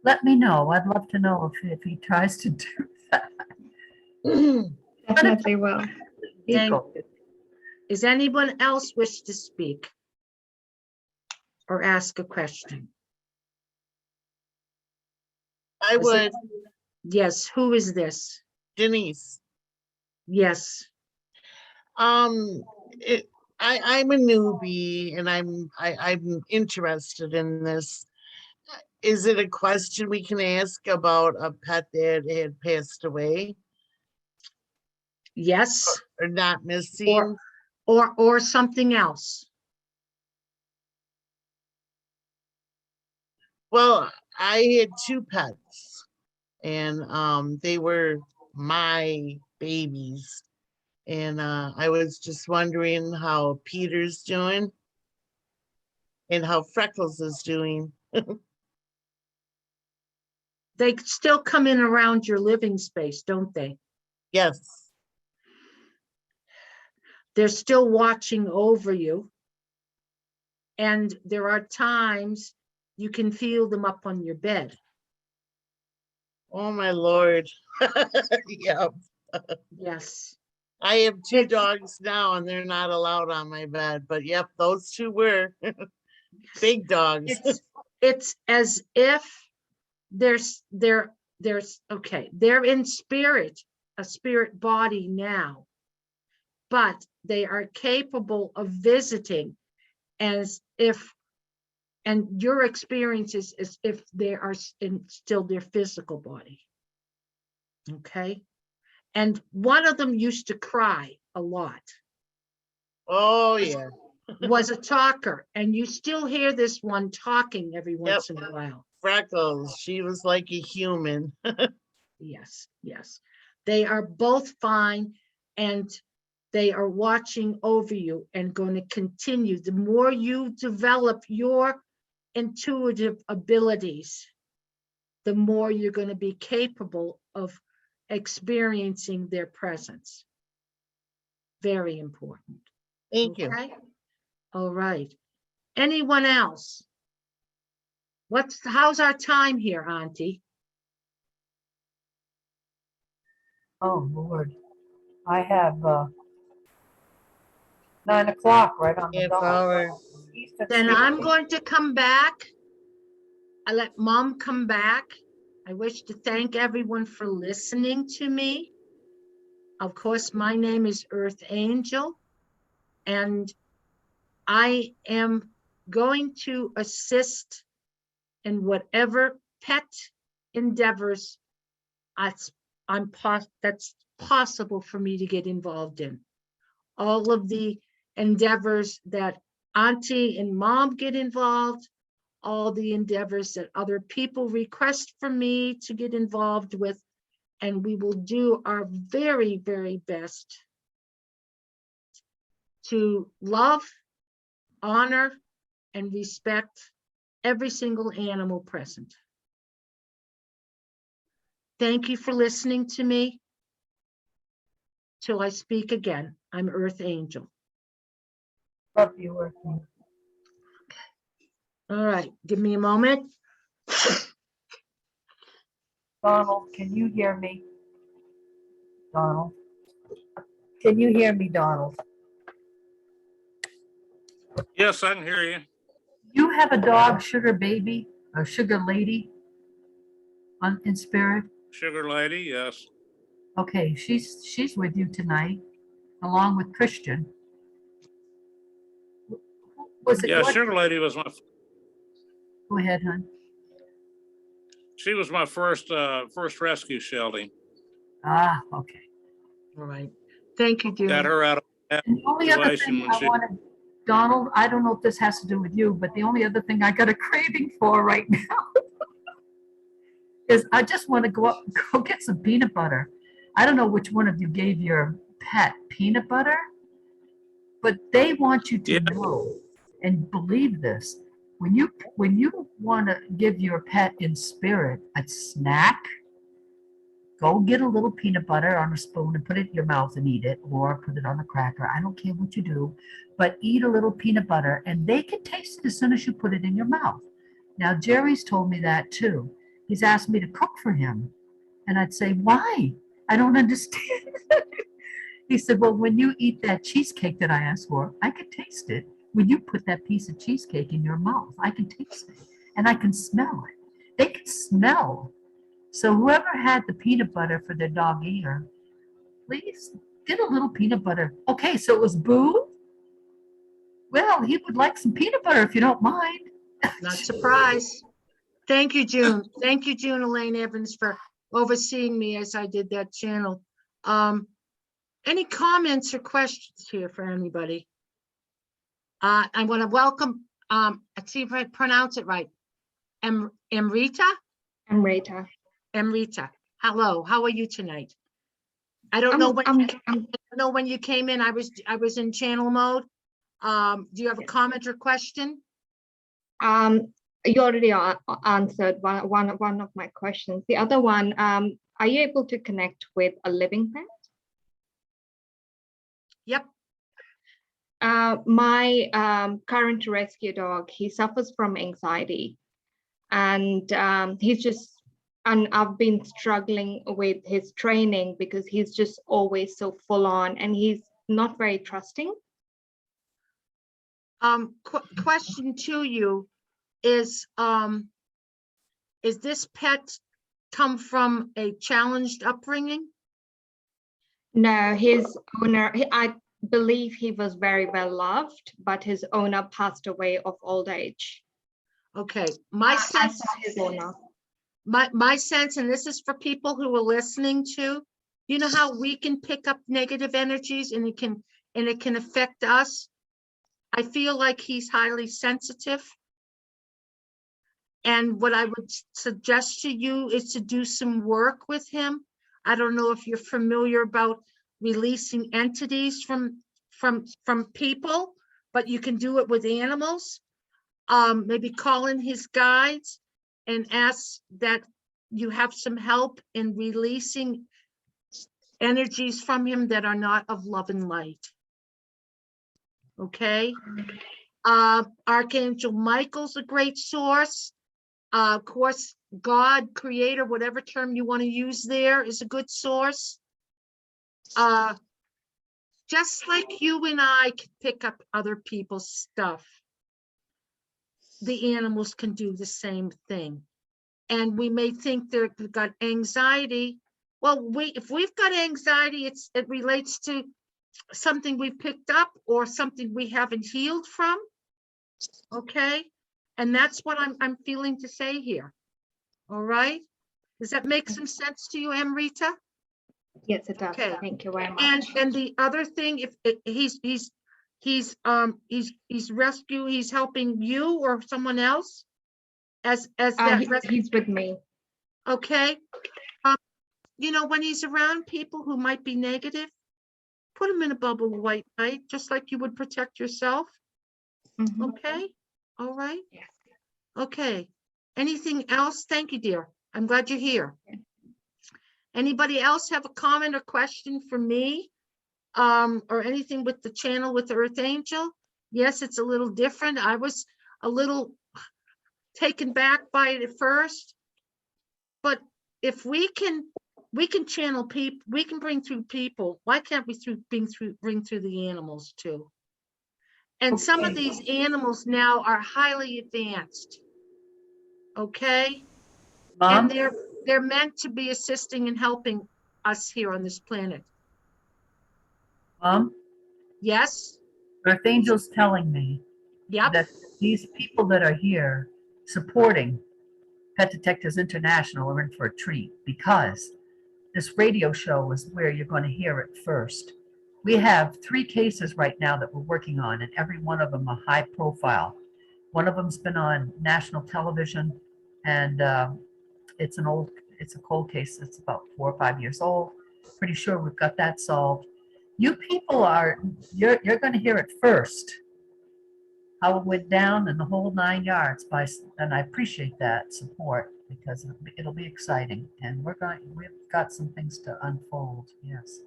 Let me know. I'd love to know if he tries to do that. Definitely will. Is anyone else wish to speak or ask a question? I would, Yes, who is this? Denise. Yes. I'm a newbie and I'm interested in this. Is it a question we can ask about a pet that had passed away Yes, or not missing? or something else. Well, I had two pets and they were my babies. And I was just wondering how Peter's doing and how Freckles is doing. They still come in around your living space, don't they? Yes. They're still watching over you. And there are times you can feel them up on your bed. Oh my Lord. Yep. Yes. I have two dogs now and they're not allowed on my bed, but yep, those two were big dogs. It's as if there's okay, they're in spirit, a spirit body now, but they are capable of visiting as if, and your experience is as if they are in still their physical body. Okay. And one of them used to cry a lot. Oh yeah. was a talker, and you still hear this one talking every once in a while. Freckles, she was like a human. Yes, yes. They are both fine, and they are watching over you and going to continue. The more you develop your intuitive abilities, the more you're going to be capable of experiencing their presence. Very important. Thank you. Okay? All right. Anyone else? How's our time here, Auntie? Oh, Lord. I have 9 o'clock right on the Half dot. hour. Eastern Then Standard I'm going to come back. I let Mom come back. I wish to thank everyone for listening to me. Of course, my name is Earthangel, and I am going to assist in whatever pet endeavors that's possible for me to get involved in. All of the endeavors that Auntie and Mom get involved, all the endeavors that other people request for me to get involved with, and we will do our very, very best to love, honor, and respect every single animal present. Thank you for listening to me. Till I speak again, I'm Earthangel. Love you, Earthangel. All right, give me a moment. Donald, can you hear me? Donald? Can you hear me, Donald? Yes, I can hear you. You have a dog, Sugar Baby, or Sugar Lady in spirit? Sugar Lady, yes. Okay, she's with you tonight, along with Christian. Was it Yeah, what? Sugar Lady was Go ahead, hon. she was my first rescue, Shelby. Ah, okay. All right, thank you, Got June. her out of that And the only other situation thing when I she, wanted, Donald, I don't know if this has to do with you, but the only other thing I got a craving for right now is I just want to go get some peanut butter. I don't know which one of you gave your pet peanut butter, but they want you to Yeah. know and believe this. When you want to give your pet in spirit a snack, go get a little peanut butter on a spoon and put it in your mouth and eat it, or put it on a cracker. I don't care what you do, but eat a little peanut butter and they can taste it as soon as you put it in your mouth. Now, Jerry's told me that too. He's asked me to cook for him. And I'd say, why? I don't understand. He said, well, when you eat that cheesecake that I asked for, I can taste it. When you put that piece of cheesecake in your mouth, I can taste it and I can smell it. They can smell. So whoever had the peanut butter for their dog ear, please get a little peanut butter. Okay, so it was Boo? Well, he would like some peanut butter if you don't mind. Not surprised. Thank you, June. Thank you, June Elaine Evans, for overseeing me as I did that channel. Any comments or questions here for anybody? I want to welcome, let's see if I pronounce it right. Emrita? I'm Rita. Emrita. Hello, how are you tonight? I don't know when I I'm don't know when you came in. I was in channel mode. Do you have a comment or question? you already answered one of my questions. The other one, are you able to connect with a living pet? Yep. My current rescue dog, he suffers from anxiety, and I've been struggling with his training because he's just always so full on and he's not very trusting. Question to you is this pet come from a challenged upbringing? No, his owner, I believe he was very well loved, but his owner passed away of old age. Okay, my I sense, saw his owner. my sense, and this is for people who are listening to, you know how we can pick up negative energies and it can affect us. I feel like he's highly sensitive. And what I would suggest to you is to do some work with him. I don't know if you're familiar about releasing entities from people, but you can do it with animals. Maybe call in his guides and ask that you have some help in releasing energies from him that are not of love and light. Okay. Archangel Michael's a great source. Of course, God, creator, whatever term you want to use there, is a good source. Just like you and I can pick up other people's stuff, the animals can do the same thing. And we may think they've got anxiety. Well, if we've got anxiety, it relates to something we've picked up or something we haven't healed from. Okay. And that's what I'm feeling to say here. All right. Does that make some sense to you, Amrita? Yes, it does. Okay. Thank you very much. And the other thing, if he's rescue, he's helping you or someone else as that rescue. He's with me. Okay. You know, when he's around people who might be negative, put him in a bubble of white light, just like you would protect yourself. Mhm. Okay. All right. Yes. Okay. Anything else? Thank you, dear. I'm glad you're here. Anybody else have a comment or question for me? Or anything with the channel with the Earthangel? Yes, it's a little different. I was a little taken back by it at first, but if we can channel people, we can bring through people. Why can't we bring through the animals too? And some of these animals now are highly advanced. Okay. Mom, And they're meant to be assisting and helping us here on this planet. Mom, Yes. Earthangel's telling me Yep. that these people that are here supporting Pet Detectives International are in for a treat because this radio show is where you're going to hear it first. We have 3 cases right now that we're working on, and every one of them a high profile. One of them's been on national television, and it's a cold case that's about 4 or 5 years old. Pretty sure we've got that solved. You people you're going to hear it first, how it went down and the whole 9 yards and I appreciate that support because it'll be exciting, and we've got some things to unfold. Yes.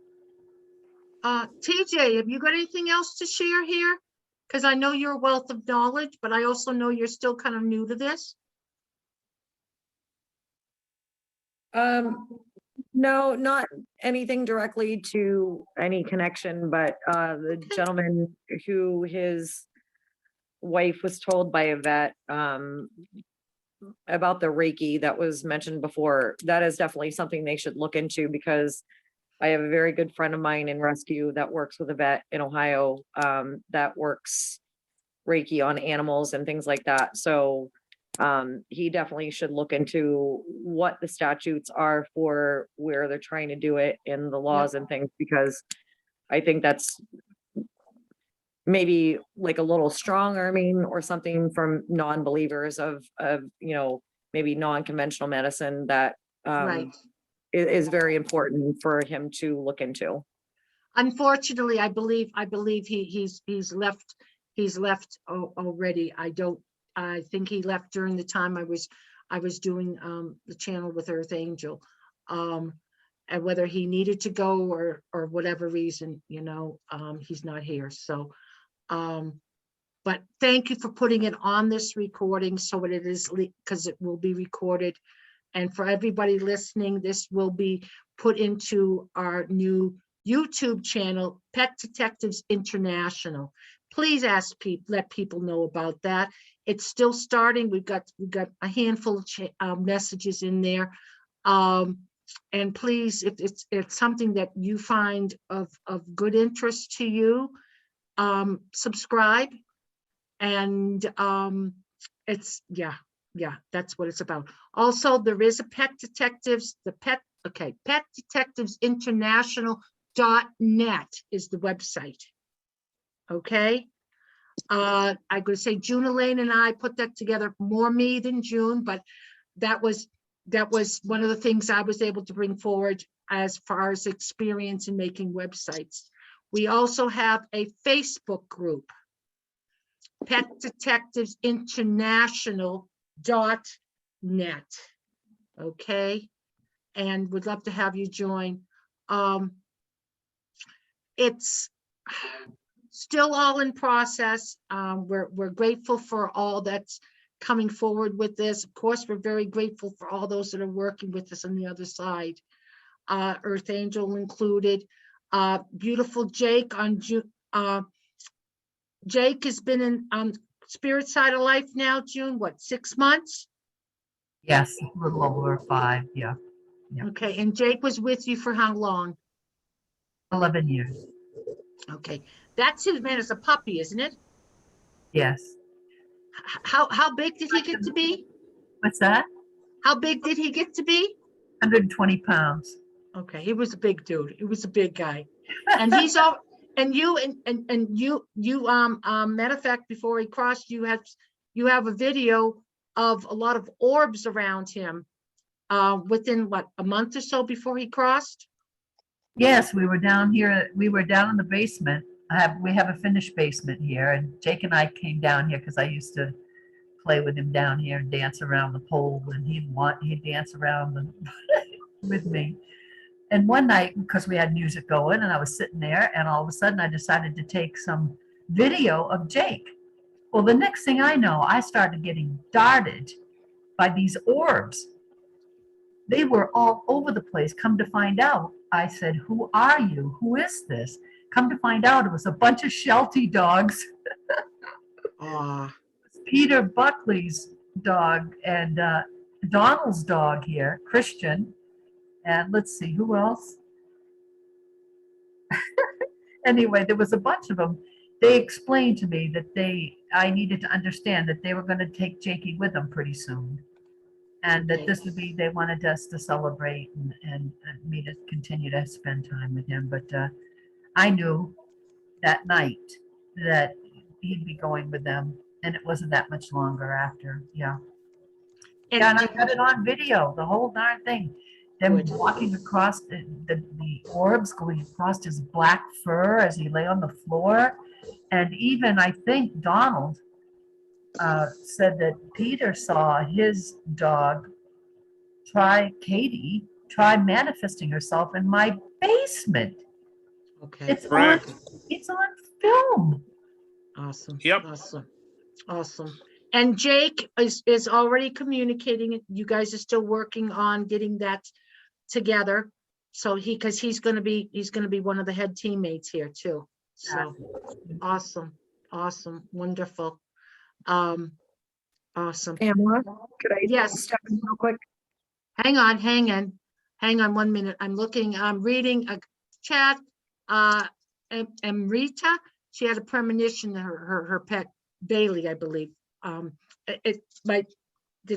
TJ, have you got anything else to share here? Because I know you're a wealth of knowledge, but I also know you're still kind of new to this. No, not anything directly to any connection, but the gentleman who his wife was told by a vet about the Reiki that was mentioned before, that is definitely something they should look into, because I have a very good friend of mine in rescue that works with a vet in Ohio that works Reiki on animals and things like that. So he definitely should look into what the statutes are for where they're trying to do it in the laws and things, because I think that's maybe like a little strong arming or something from non-believers of maybe non-conventional medicine that Right. is very important for him to look into. Unfortunately, I believe he's left already. I think he left during the time I was doing the channel with Earthangel. And whether he needed to go or whatever reason, he's not here. So but thank you for putting it on this recording so it is, because it will be recorded. And for everybody listening, this will be put into our new YouTube channel, Pet Detectives International. Please let people know about that. It's still starting. We've got a handful of messages in there. And please, if it's something that you find of good interest to you, subscribe. And it's that's what it's about. Also, there is a Pet Detectives, Pet Detectives International.net is the website. Okay. I could say June Elaine and I put that together, more me than June, but that was one of the things I was able to bring forward as far as experience in making websites. We also have a Facebook group, Pet Detectives International.net. Okay, and would love to have you join. It's still all in process. We're grateful for all that's coming forward with this. Of course, we're very grateful for all those that are working with us on the other side. Earthangel included. Beautiful Jake on Jake has been in Spirit Side of Life now, June, what, 6 months? Yes, a little over 5, yeah. Yeah. Okay, and Jake was with you for how long? 11 years. Okay, that's his man as a puppy, isn't it? Yes. How big did he get to be? What's that? How big did he get to be? 120 pounds. Okay, he was a big dude. He was a big guy. And he's all, and you, matter of fact, before he crossed, you have a video of a lot of orbs around him within what, a month or so before he crossed? Yes, we were down here. We were down in the basement. We have a finished basement here, and Jake and I came down here because I used to play with him down here and dance around the pole, and he'd dance around with me. And one night, because we had music going, and I was sitting there, and all of a sudden I decided to take some video of Jake. Well, the next thing I know, I started getting darted by these orbs. They were all over the place. Come to find out, I said, "Who are you? Who is this?" Come to find out, it was a bunch of Sheltie dogs. Peter Buckley's dog and Donald's dog here, Christian. And let's see, who else? Anyway, there was a bunch of them. They explained to me that I needed to understand that they were going to take Jakey with them pretty soon. And that this would be, they wanted us to celebrate and me to continue to spend time with him. But I knew that night that he'd be going with them. And it wasn't that much longer after, yeah. And I got it on video, the whole darn thing. Them walking across the orbs, going across his black fur as he lay on the floor. And even, I think, Donald said that Peter saw his dog Katie try manifesting herself in my basement. Okay. It's Correct. on film. Awesome. Yep. Awesome. And Jake is already communicating it. You guys are still working on getting that together. So because he's going to be one of the head teammates here too. So awesome. Wonderful. Awesome. Pamela, could I Yes. step in real quick? Hang on 1 minute. I'm reading a chat. Amrita, she had a premonition, her pet Bailey, I believe. The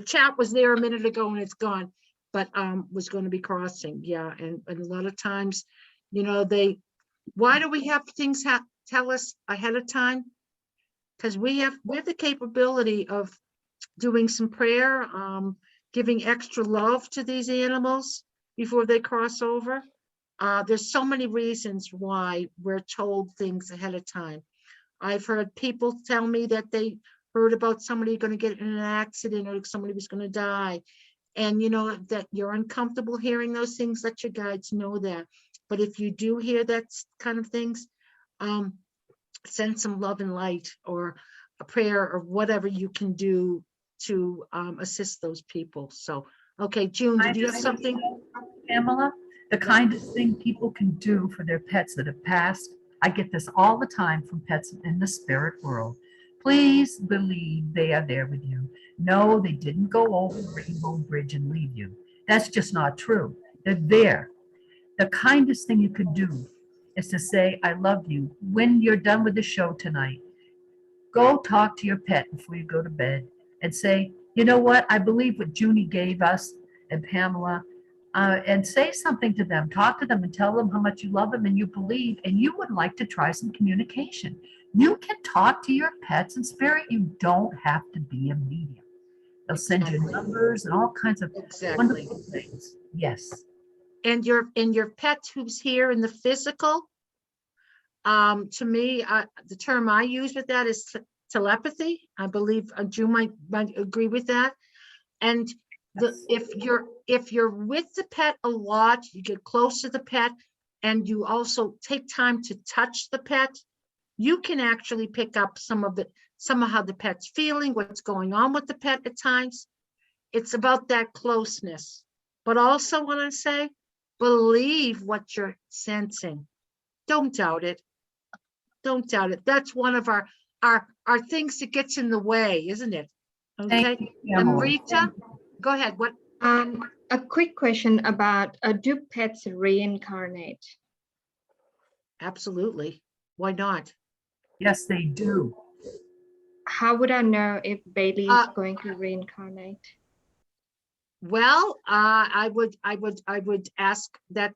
chat was there a minute ago and it's gone, but was going to be crossing. Yeah, and a lot of times, why do we have things tell us ahead of time? Because we have the capability of doing some prayer, giving extra love to these animals before they cross over. There's so many reasons why we're told things ahead of time. I've heard people tell me that they heard about somebody going to get in an accident or somebody was going to die. And that you're uncomfortable hearing those things, let your guides know that. But if you do hear that kind of things, send some love and light or a prayer or whatever you can do to assist those people. So, okay, June, did you have something? Pamela, the kind of thing people can do for their pets that have passed. I get this all the time from pets in the spirit world. Please believe they are there with you. No, they didn't go over Rainbow Bridge and leave you. That's just not true. They're there. The kindest thing you can do is to say, "I love you." When you're done with the show tonight, go talk to your pet before you go to bed and say, "You know what? I believe what Junie gave us and Pamela," and say something to them. Talk to them and tell them how much you love them and you believe, and you would like to try some communication. You can talk to your pets in spirit. You don't have to be a medium. They'll send you Exactly. numbers and all kinds of Exactly. wonderful things. Yes. And your pet who's here in the physical, to me, the term I use with that is telepathy. I believe June might agree with that. And if you're with the pet a lot, you get close to the pet, and you also take time to touch the pet, you can actually pick up some of how the pet's feeling, what's going on with the pet at times. It's about that closeness. But also want to say, believe what you're sensing. Don't doubt it. Don't doubt it. That's one of our things that gets in the way, isn't it? Okay. Thank you, And Pamela. Rita, go ahead. What? A quick question about do pets reincarnate? Absolutely. Why not? Yes, they do. How would I know if Bailey is going to reincarnate? Well, I would ask that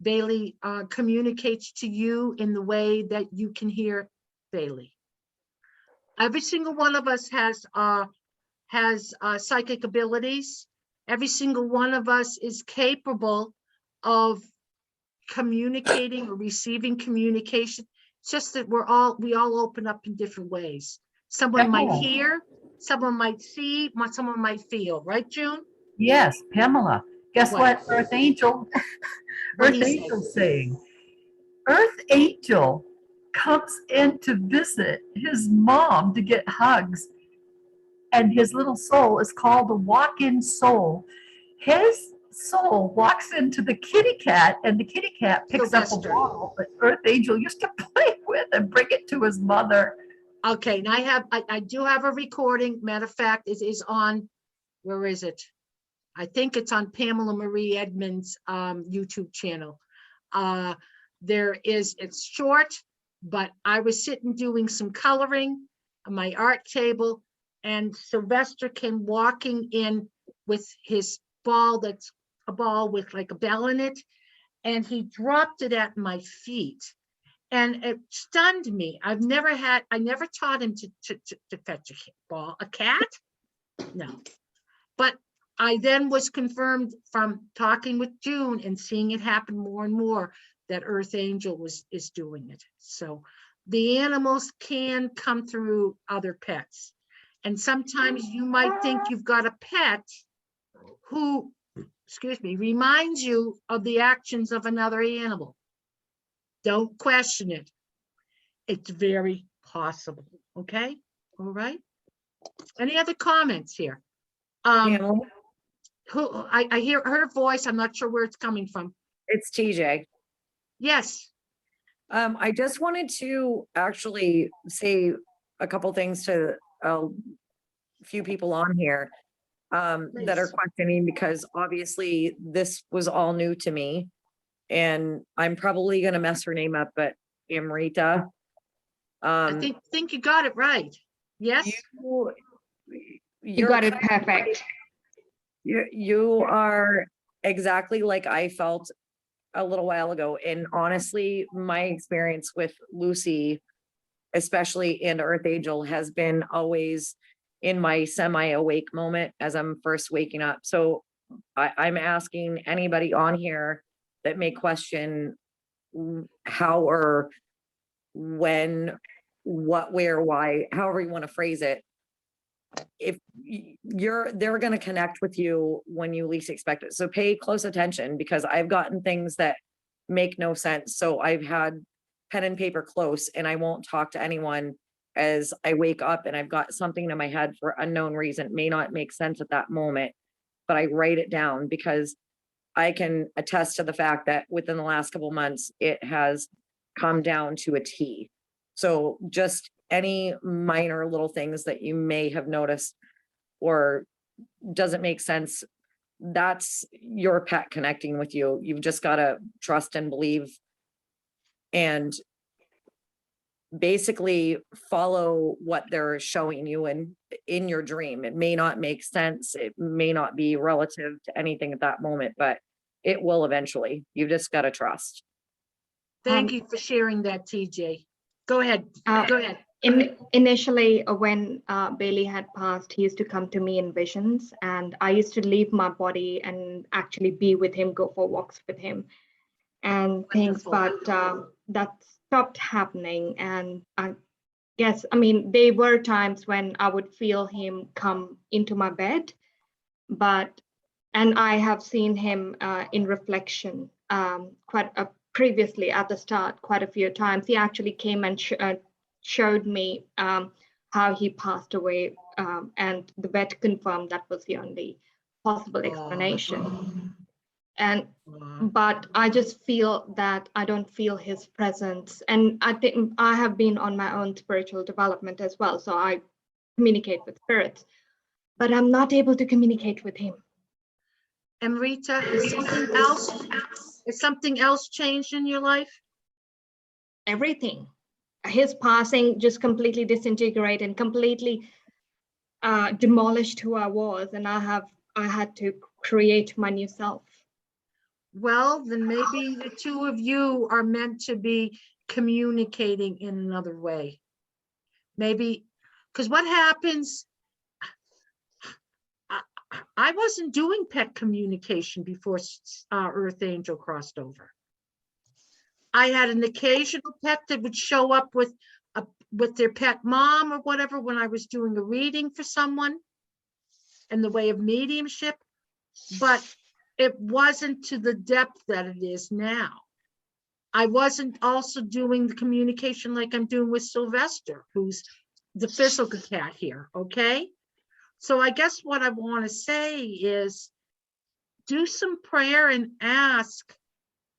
Bailey communicates to you in the way that you can hear Bailey. Every single one of us has psychic abilities. Every single one of us is capable of communicating or receiving communication. It's just that we all open up in different ways. Someone might Pamela. hear, someone might see, someone might feel, right, June? Yes, Pamela. Guess What? what Earthangel, What'd he say? Earthangel's saying? Earthangel comes in to visit his mom to get hugs, and his little soul is called a walk-in soul. His soul walks into the kitty cat, and the kitty cat picks up a Sylvester. bottle that Earthangel used to play with and bring it to his mother. Okay, and I do have a recording. Matter of fact, it is on, where is it? I think it's on Pamela Marie Edmunds' YouTube channel. It's short, but I was sitting doing some coloring on my art table, and Sylvester came walking in with his ball, that's a ball with like a bell in it, and he dropped it at my feet. And it stunned me. I never taught him to fetch a ball. A cat? No. But I then was confirmed from talking with June and seeing it happen more and more that Earthangel is doing it. So the animals can come through other pets. And sometimes you might think you've got a pet who, reminds you of the actions of another animal. Don't question it. It's very possible. Okay. All right. Any other comments here? Pamela, I heard her voice. I'm not sure where it's coming from. it's TJ. Yes. I just wanted to actually say a couple things to a few people on here that are Please. questioning, because obviously this was all new to me, and I'm probably going to mess her name up, but Amrita. I think you got it right. Yes. You got it perfect. You are exactly like I felt a little while ago. And honestly, my experience with Lucy, especially and Earthangel, has been always in my semi-awake moment as I'm first waking up. So I'm asking anybody on here that may question how or when, what, where, why, however you want to phrase it. If they're going to connect with you when you least expect it. So pay close attention, because I've gotten things that make no sense. So I've had pen and paper close, and I won't talk to anyone as I wake up and I've got something in my head for unknown reason. It may not make sense at that moment, but I write it down, because I can attest to the fact that within the last couple of months, it has come down to a T. So just any minor little things that you may have noticed or doesn't make sense, that's your pet connecting with you. You've just got to trust and believe, and basically follow what they're showing you in your dream. It may not make sense. It may not be relative to anything at that moment, but it will eventually. You just got to trust. Thank you for sharing that, TJ. Go ahead. Uh, Go ahead. Initially, when Bailey had passed, he used to come to me in visions, and I used to leave my body and actually be with him, go for walks with him, and things. Wonderful. But that stopped happening, and I guess, I mean, there were times when I would feel him come into my bed, and I have seen him in reflection previously at the start quite a few times. He actually came and showed me how he passed away, and the vet confirmed that was the only possible explanation. And but I just feel that I don't feel his presence, and I think I have been on my own spiritual development as well, so I communicate with spirits, but I'm not able to communicate with him. And Rita, is something else changed in your life? Everything. His passing just completely disintegrated and completely demolished who I was, and I had to create my new self. Well, then maybe the two of you are meant to be communicating in another way. Maybe, because what happens, I wasn't doing pet communication before Earthangel crossed over. I had an occasional pet that would show up with their pet mom or whatever when I was doing a reading for someone in the way of mediumship, but it wasn't to the depth that it is now. I wasn't also doing the communication like I'm doing with Sylvester, who's the physical cat here, okay? So I guess what I want to say is do some prayer and ask,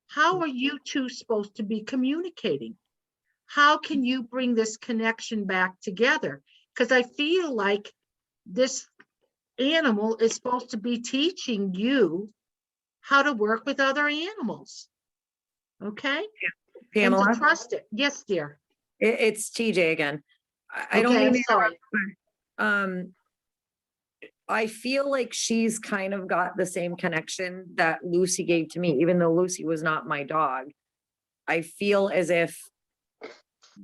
how are you two supposed to be communicating? How can you bring this connection back together? Because I feel like this animal is supposed to be teaching you how to work with other animals. Okay? Pamela, And to trust it. Yes, dear. it's TJ again. I don't Okay, mean I'm to sorry. interrupt, I feel like she's kind of got the same connection that Lucy gave to me, even though Lucy was not my dog. I feel as if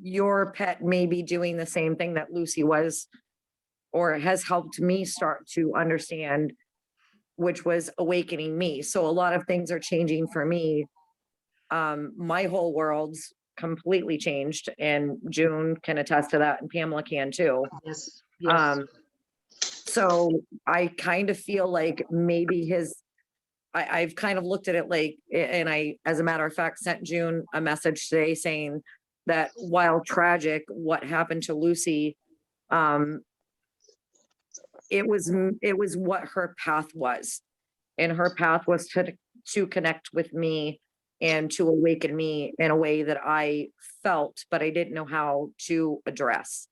your pet may be doing the same thing that Lucy was, or has helped me start to understand, which was awakening me. So a lot of things are changing for me. My whole world's completely changed, and June can attest to that, and Pamela can too. Yes, yes. So I kind of feel like maybe I've kind of looked at it like, and I, as a matter of fact, sent June a message today saying that while tragic, what happened to Lucy, it was what her path was. And her path was to connect with me and to awaken me in a way that I felt, but I didn't know how to address.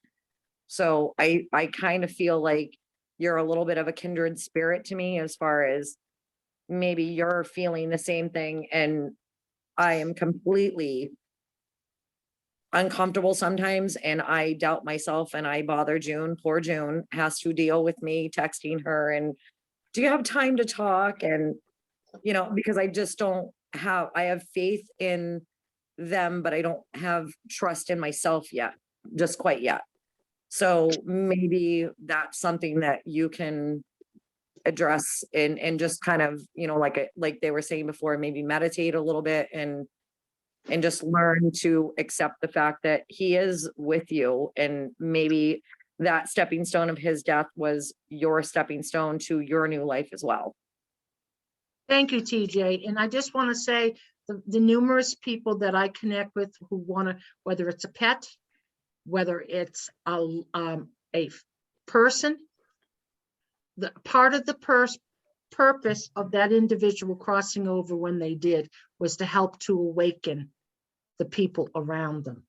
So I kind of feel like you're a little bit of a kindred spirit to me, as far as maybe you're feeling the same thing, and I am completely uncomfortable sometimes, and I doubt myself, and I bother June. Poor June has to deal with me texting her and, do you have time to talk? And, because I just don't I have faith in them, but I don't have trust in myself yet, just quite yet. So maybe that's something that you can address and just kind of, like they were saying before, maybe meditate a little bit and just learn to accept the fact that he is with you, and maybe that stepping stone of his death was your stepping stone to your new life as well. Thank you, TJ. And I just want to say the numerous people that I connect with who want to, whether it's a pet, whether it's a person, the part of the purpose of that individual crossing over when they did was to help to awaken the people around them,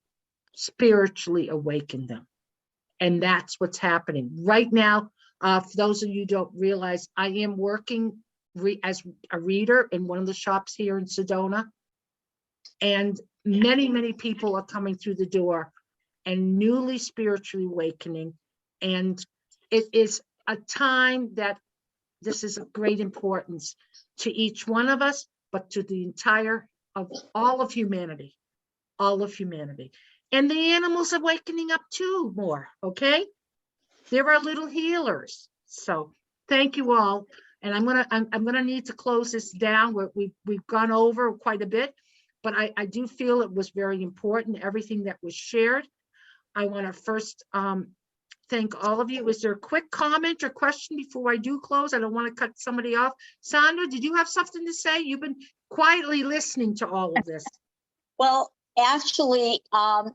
spiritually awaken them. And that's what's happening right now. For those of you who don't realize, I am working as a reader in one of the shops here in Sedona. And many, many people are coming through the door and newly spiritually awakening. And it is a time that this is of great importance to each one of us, but to the entire of all of humanity, And the animals are wakening up too more, okay? There are little healers. So thank you all. And I'm gonna need to close this down. We've gone over quite a bit, but I do feel it was very important, everything that was shared. I want to first thank all of you. Is there a quick comment or question before I do close? I don't want to cut somebody off. Sandra, did you have something to say? You've been quietly listening to all of this. Well, actually, I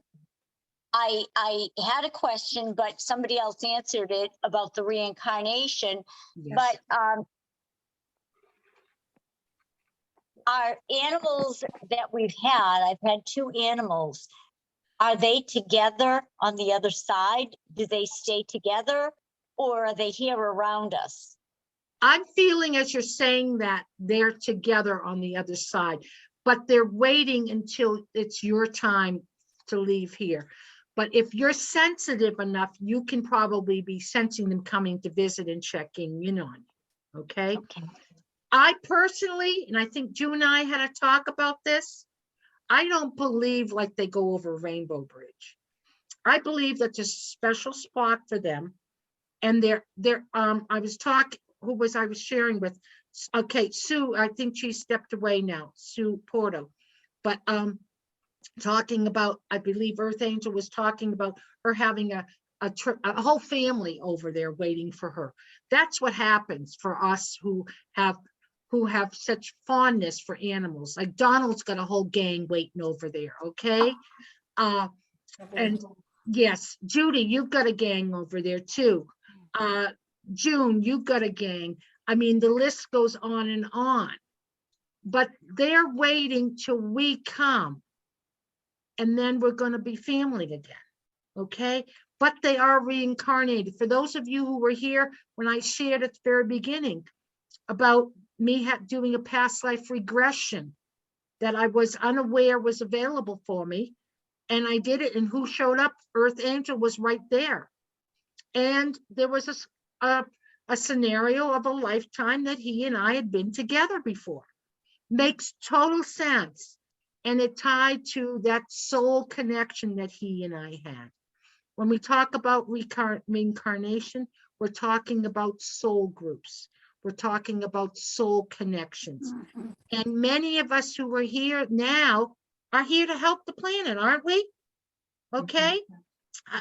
had a question, but somebody else answered it about the reincarnation. Yes. But our animals that we've had, I've had 2 animals. Are they together on the other side? Do they stay together, or are they here around us? I'm feeling as you're saying that they're together on the other side, but they're waiting until it's your time to leave here. But if you're sensitive enough, you can probably be sensing them coming to visit and checking in on you, okay? Okay. I personally, and I think June and I had a talk about this, I don't believe like they go over Rainbow Bridge. I believe that's a special spot for them. And I was talking, I was sharing with, okay, Sue, I think she stepped away now, Sue Porto. But talking about, I believe Earthangel was talking about her having a whole family over there waiting for her. That's what happens for us who have such fondness for animals. Like Donald's got a whole gang waiting over there, okay? And yes, Judy, you've got a gang over there too. June, you've got a gang. I mean, the list goes on and on. But they're waiting till we come. And then we're going to be family again, okay? But they are reincarnated. For those of you who were here when I shared at the very beginning about me doing a past life regression that I was unaware was available for me, and I did it, and who showed up? Earthangel was right there. And there was a scenario of a lifetime that he and I had been together before. Makes total sense. And it tied to that soul connection that he and I had. When we talk about reincarnation, we're talking about soul groups. We're talking about soul connections. Mhm. And many of us who are here now are here to help the planet, aren't we? Okay.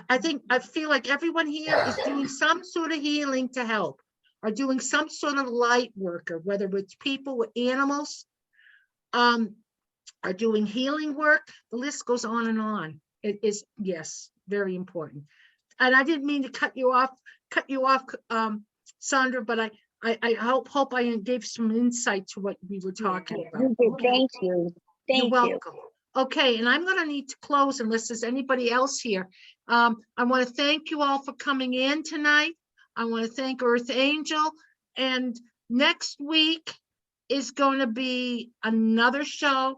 I feel like everyone here is doing some sort of healing to help, or doing some sort of light work, or whether it's people with animals, are doing healing work. The list goes on and on. It is, yes, very important. And I didn't mean to cut you off, Sandra, but I hope I gave some insight to what we were talking about. You did. Thank you. You're Thank you. welcome. Okay, and I'm going to need to close unless there's anybody else here. I want to thank you all for coming in tonight. I want to thank Earthangel. And next week is going to be another show.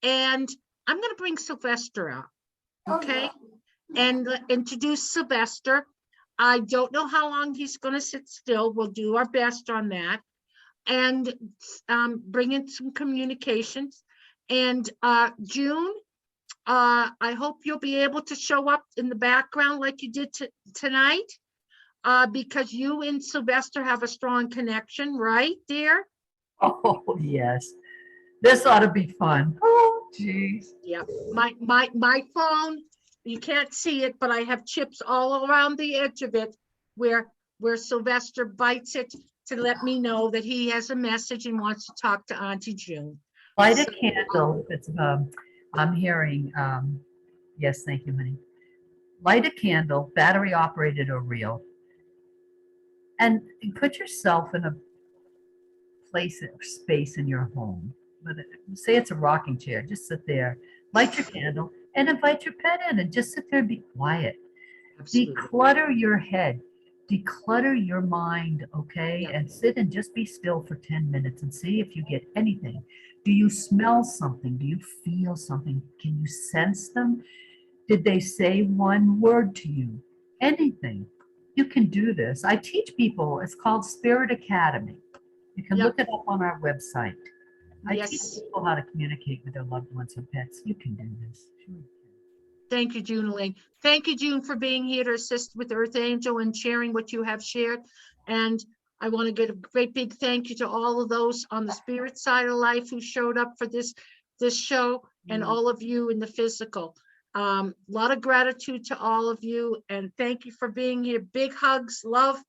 And I'm going to bring Sylvester out, okay? And introduce Sylvester. I don't know how long he's going to sit still. We'll do our best on that. And bring in some communications. And June, I hope you'll be able to show up in the background like you did tonight, because you and Sylvester have a strong connection, right, dear? Oh, yes. This ought to be fun. Oh, geez. Yeah, my phone, you can't see it, but I have chips all around the edge of it where Sylvester bites it to let me know that he has a message and wants to talk to Auntie June. Light a candle. It's I'm hearing, yes, thank you, honey. Light a candle, battery operated or real, and put yourself in a place or space in your home. Say it's a rocking chair, just sit there, light your candle, and invite your pet in, and just sit there and be quiet. Absolutely. Declutter your head, declutter your mind, okay? Yep. And sit and just be still for 10 minutes and see if you get anything. Do you smell something? Do you feel something? Can you sense them? Did they say one word to you? Anything. You can do this. I teach people, it's called Spirit Academy. You can Yep. look it up on our website. I teach Yes. people how to communicate with their loved ones and pets. You can do this. Sure. Thank you, June Elaine. Thank you, June, for being here to assist with Earthangel and sharing what you have shared. And I want to give a great big thank you to all of those on the spirit side of life who showed up for this show, and all of you in the physical. A lot of gratitude to all of you, and thank you for being here. Big hugs, love,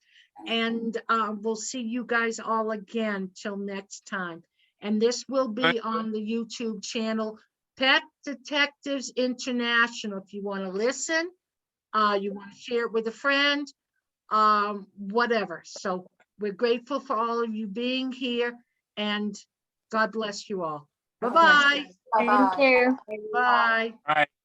and we'll see you guys all again till next time. And this will be on the YouTube channel, Pet Detectives International. If you want to listen, you want to share it with a friend, whatever. So we're grateful for all of you being here, and God bless you all. Bye-bye. Bye-bye. Thank you. Bye. Bye.